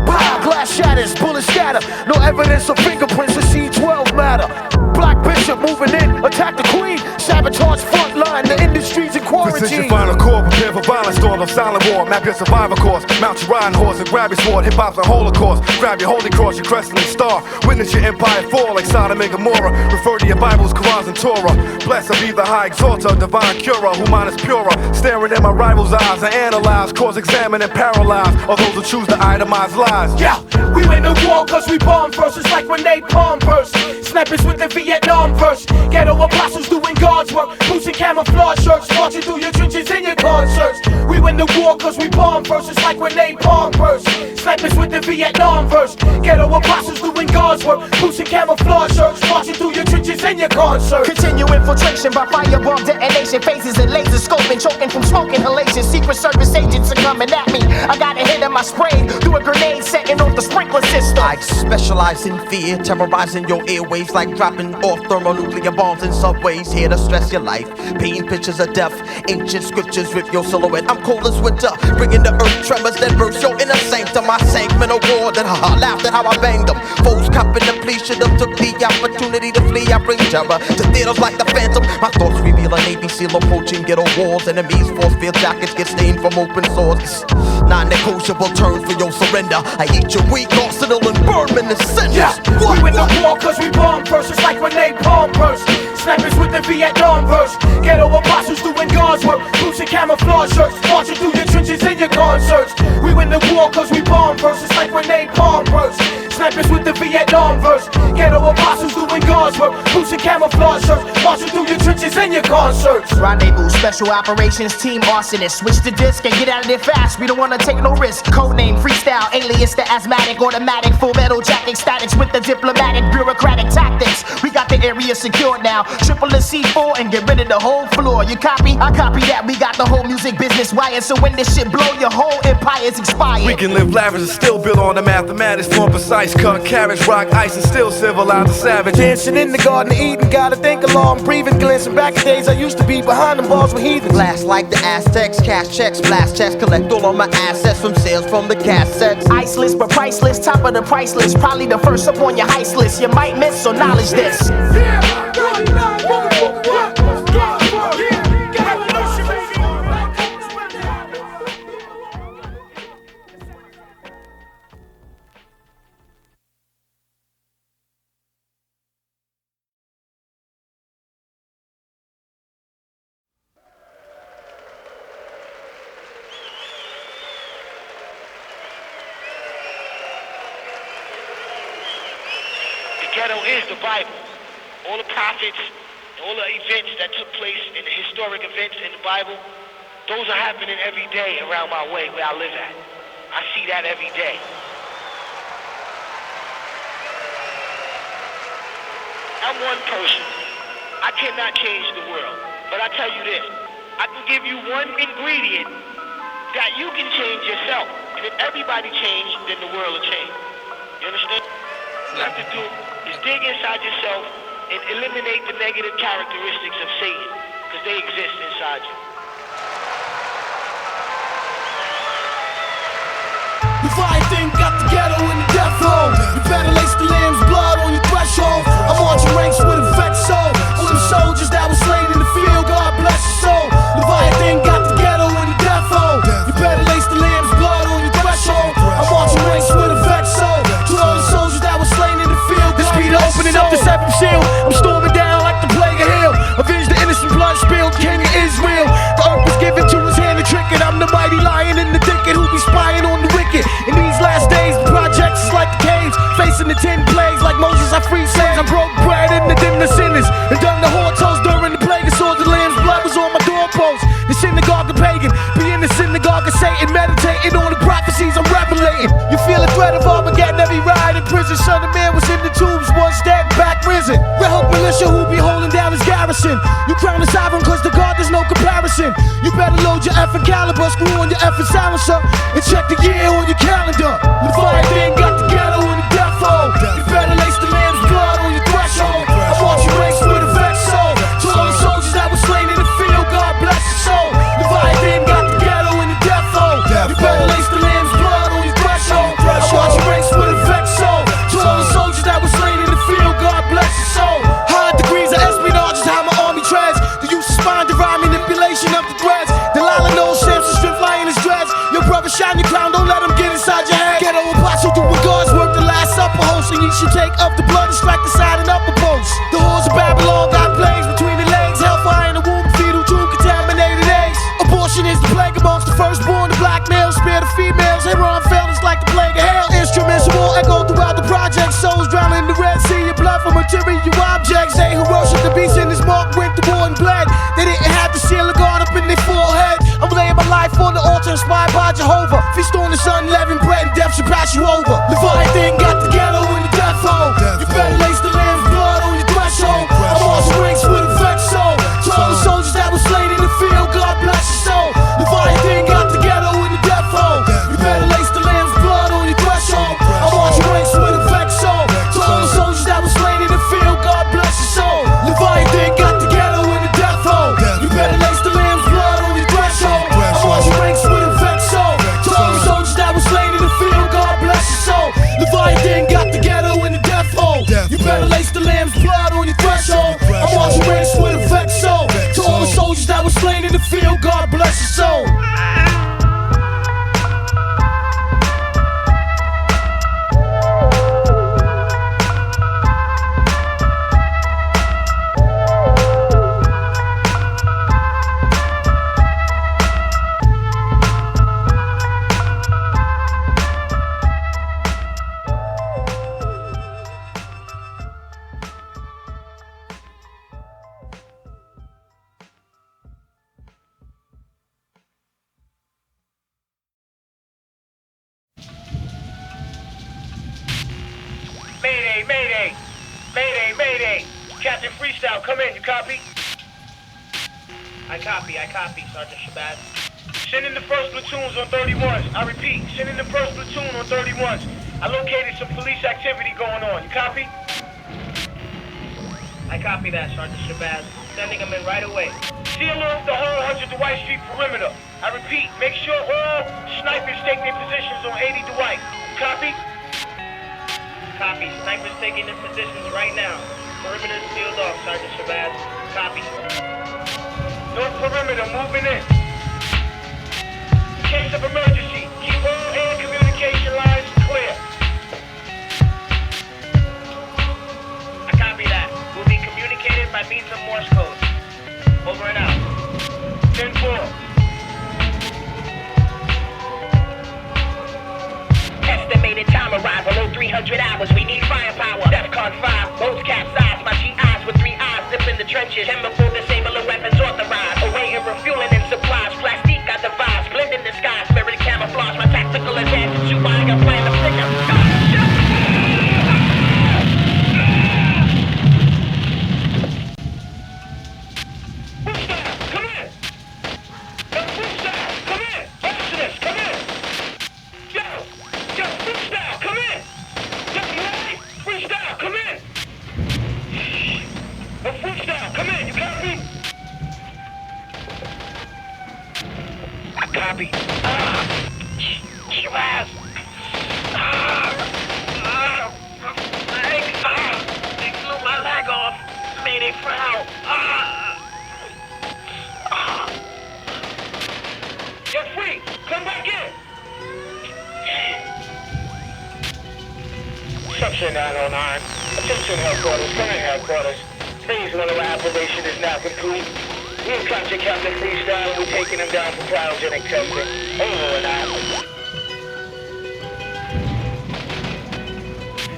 Glass shatters, bullets scatter. No evidence of fingerprints or C12 matter. Black Bishop moving in, attack the queen. Sabotage front line, the industry's in quarantine. Precision final core, prepare for violence, storm of silent war. Map your survivor course, mount your riding horse and grab your sword. Hip-hop's a holocaust, grab your holy cross, your crescent and star. Witness your empire fall like Sodom and Gomorrah. Refer to your Bibles, Qurans and Torah. Blessed be the high exalter, divine curer, who mine is purer. Staring in my rival's eyes, I analyze, cause examine and paralyze all those who choose to itemize lies. Yeah, we win the war cause we bomb first, it's like Renee Palm verse. Snappers with the Vietnam verse. Ghetto Apostles doing God's work. Boots and camouflage shirts, marching through your trenches in your concerts. We win the war cause we bomb first, it's like Renee Palm verse. Snappers with the Vietnam verse. Ghetto Apostles doing God's work. Boots and camouflage shirts, marching through your trenches in your concerts. Continue infiltration by firebomb detonation. Phases and laser scoping, choking from smoke inhalation. Secret Service agents are coming at me. I got a hit of my spray. Do a grenade setting on off the sprinkler system. I specialize in fear, terrorizing your airwaves like dropping off thermonuclear bombs in subways. Here to stress your life, painting pictures of death. Ancient scriptures rip your silhouette. I'm cold as winter, bringing the earth tremors that burst your inner sanctum. I sank men of war, then laughed at how I banged them. Foes copping the plea, should have took the opportunity to flee. I bring terror to theaters like the Phantom. My thoughts reveal a Navy SEAL approaching ghetto walls. Enemies force field jackets get stained from open swords. Non-negotiable terms for your surrender. I eat your weak arsenal and burn in the center. Yeah, we win the war cause we bomb first. It's like when they bomb burst. Snipers with the Vietnam verse. Ghetto Apostles doing God's work. Boots and camouflage shirts. Marching through your trenches in your concerts. We win the war cause we bomb first. It's like when they bomb burst. Snipers with the Vietnam verse. Ghetto Apostles doing God's work. Boots and camouflage shirts. Marching through your trenches in your concerts. Rendezvous, special operations team arsonists. Switch the disc and get out of there fast. We don't wanna take no risk. Codename Freestyle, alias the asthmatic, automatic, full metal jacket statics with the diplomatic, bureaucratic tactics. We got the area secured now. Triple the C4 and get rid of the whole floor. You copy? I copy that. We got the whole music business wired. So when this shit blow, your whole empire's expired. We can live lavish and still build on the mathematics. More precise, cut carrots, rock ice, and still civilize the savage. Dancing in the Garden of Eden, gotta think along, breathing, glancing back at days I used to be behind them bars with heathens. Blast like the Aztecs, cash checks, blast checks, collect all of my assets from sales from the cassettes. Iceless but priceless, top of the price list, probably the first up on your heist list. You might miss, so knowledge this. Ghetto is the Bible. All the prophets, all the events that took place in the historic events in the Bible, those are happening every day around my way where I live at. I see that every day. I'm one person. I cannot change the world. But I tell you this, I can give you one ingredient that you can change yourself. And if everybody changed, then the world will change. You understand? What you have to do is dig inside yourself and eliminate the negative characteristics of Satan, because they exist inside you. Leviathan got the ghetto in the death row. You better lace the lamb's blood on your threshold. I'm marching ranks with a vet soul. All them soldiers that were slain in the field, God bless your soul. Leviathan got the ghetto in the death row. You better lace the lamb's blood on your threshold. I'm marching ranks with a vet soul. To all the soldiers that were slain in the field, this be the opening up the seventh seal. I'm storming down like the plague of hell. Avenge the innocent blood spilled, King of Israel. The earth was given to his hand to trick it. I'm the mighty lion in the thicket who be spying on the wicked. In these last days, the projects is like the caves, facing the 10 plagues. Like Moses, I free slaves. I broke bread and condemned the sinners, and done the hortos during the plague. And saw the lamb's blood was on my doorpost. The synagogue of pagan, be in the synagogue of Satan, meditating on the prophecies I'm revelating. You feel a threat of Armageddon every ride in prison. Son of Man was in the tubes, one step back risen. Red Hook militia who be holding down his garrison. You crown the sovereign cause the God there's no comparison. You better load your effing caliber, screw on your effing silencer, and check the year on your calendar. Leviathan got the ghetto in the death hole. You better lace the lamb's blood on your threshold. I'm marching ranks with a vet soul. To all the soldiers that were slain in the field, God bless your soul. Leviathan got the ghetto in the death hole. You better lace the lamb's blood on your threshold. I'm marching ranks with a vet soul. To all the soldiers that were slain in the field, God bless your soul. High degrees of espionage is how my army treads. The use of spine derived manipulation of the threads. Delilah knows Samson strip flying his dreads. Your brother shine your crown, don't let him get inside your head. Ghetto Apostle doing God's work, the last supper host. And you should take up the blood and strike the side and upper post. The whores of Babylon got plagues between the legs. Hellfire in the womb, fetal tube, contaminated eggs. Abortion is the plague amongst the firstborn. The black males spare the females. Heron fellas like the plague of hell. Instruments will echo throughout the project. Souls drowning in the Red Sea. Your blood from material objects. They who worship the beast in his mark went to war and bled. They didn't have to seal a guard up in their forehead. I'm laying my life on the altar inspired by Jehovah. Feast on the sun, leaven bread, and death should pass you over. Leviathan got the ghetto in the death hole. You better lace the lamb's blood on your threshold. I'm marching ranks with a vet soul. To all the soldiers that were slain in the field, God bless your soul. Leviathan got the ghetto in the death hole. You better lace the lamb's blood on your threshold. I'm pain in the field, God bless your soul. Mayday, mayday! Mayday, mayday! Captain Freestyle, come in, you copy? I copy, Sergeant Shabazz. Send in the first platoons on 31s. I repeat, send in the first platoon on 31s. I located some police activity going on, you copy? I copy that, Sergeant Shabazz. Sending them in right away. Seal off the whole 100 Dwight Street perimeter. I repeat, make sure all snipers take their positions on 80 Dwight. Copy? Copy. Snipers taking their positions right now. Perimeter sealed off, Sergeant Shabazz. Copy. North perimeter moving in. In case of emergency, keep all air communication lines clear. I copy that. We'll be communicated by means of Morse code. Over and out. 10-4. Estimated time arrival, 0300 hours. We need firepower. DEFCON 5, boats capsized. My GIs with 3 eyes zip in the trenches. Chemical disabling weapons authorized. Awaiting refueling and supplies. Plastique I devise. Blend in disguise. Spirit camouflage. My tactical advantage. You buying a plan to figure. Come in. Freestyle, come in. Arsonists, come in. Yo, Freestyle, come in. M.I.A, Freestyle, come in. Freestyle, come in. You copy? I copy. Shabazz. They blew my leg off. Made it frown. Get free. Come back in. Section 909. Attention headquarters. Current headquarters. Phase 1 of our operation is now complete. We have captured Captain Freestyle and we're taking him down for cryogenic testing. Over and out.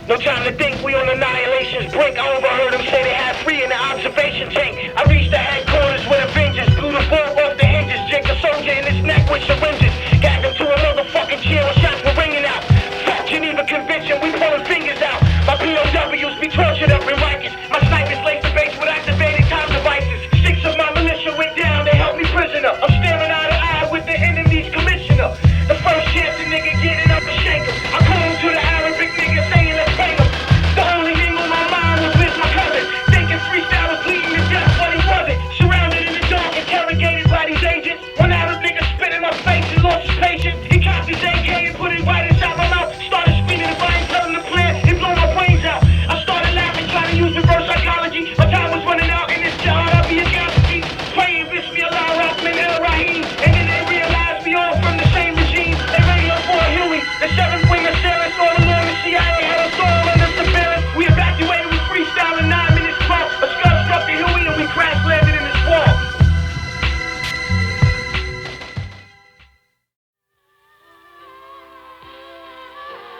No time to think, we on annihilation's brink. I overheard them say they had free in the observation tank. I reached the headquarters with a vengeance. Blew the ball off the hinges. Jake the soldier in his neck with syringes. Gagged him to a motherfucking chair when shots were ringing out. Fuck Geneva Convention, we pulling fingers out. My P.O.Ws be tortured up in Rikers. My snipers lace the base with activated time devices. 6 of my militia went down, they held me prisoner. I'm staring eye to eye with the enemy's commissioner. The first chance a nigga getting up and shake him. I call him to the Arabic nigga saying let's bang him. The only thing on my mind was with my cousin. Thinking Freestyle was bleeding to death, but he wasn't. Surrounded in the dark, interrogated by these agents. One Arab nigga spit in my face and lost his patience. He cocked his AK and put it right inside my mouth. Started screaming if I ain't tell him the plan, it blew my brains out. I started laughing, trying to use reverse psychology. My time was running out in this job, I'll be a galaxy. Praying Bismillah, Rahman, El Rahim. And then they realized we all from the same regime. They ready up for a Huey. The 7th wing assailants all along the CIA had us all under surveillance. We evacuated with Freestyle in 9 minutes 12. A scud struck the Huey and we crash landed in this wall.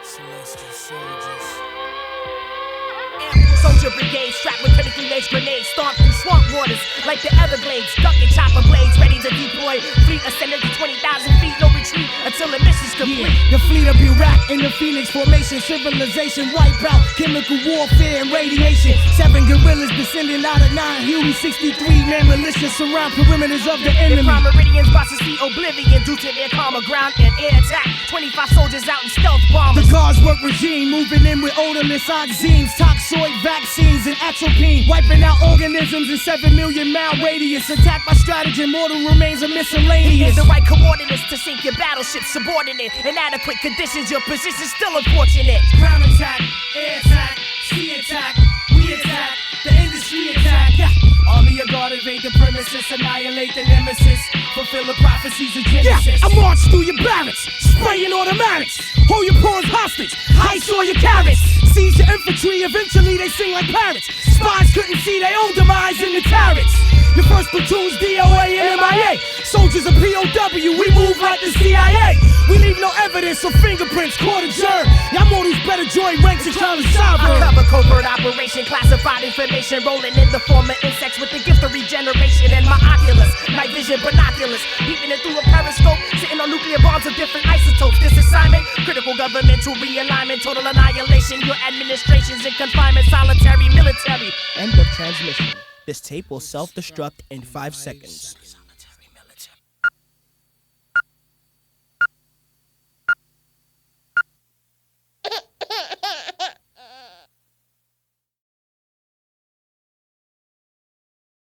Celestial Souljahz. Soldier brigade strapped with critically laced grenades, stomped through swamp waters like the Everglades, ducking chopper blades, ready to deploy. Fleet ascended to 20,000 feet, no retreat until the mission's complete. The fleet of Iraq in the Phoenix formation, civilization wipe out, chemical warfare and radiation. 7 guerrillas descending out of 9 Huey, 63-man militia surround perimeters of the enemy. The prime meridians about to see oblivion due to their calmer ground and air attack. 25 soldiers out in stealth bombers. The guards work regime, moving in with odorless oxines, toxoid vaccines and atropine, wiping out organisms in 7 million mile radius. Attack by stratagem, mortal remains are miscellaneous. He gave the right coordinates to sink your battleship, subordinate. Inadequate conditions, your position's still unfortunate. Ground attack, air attack, sea attack, we attack, the industry attack. Yeah. Army of God invade the premises, annihilate the nemesis, fulfill the prophecies of Genesis. Yeah, I march through your barracks, spraying automatics, hold your pawns hostage, heist all your carrots, seize your infantry, eventually they sing like parrots. Spies couldn't see their own demise in the carrots. Your first platoon's DOA and M.I.A. Soldiers of P.O.W, we move like the CIA. We leave no evidence or fingerprints, court adjourned. Y'all models better join ranks and call it sovereign. I cover covert operation, classified information, rolling in the form of insects with the gift of regeneration and my oculus, night vision binoculars, peeping it through a periscope, sitting on nuclear bombs of different isotopes. This assignment, critical governmental realignment, total annihilation. Your administration's in confinement, solitary military. End of transmission. This tape will self-destruct in 5 seconds.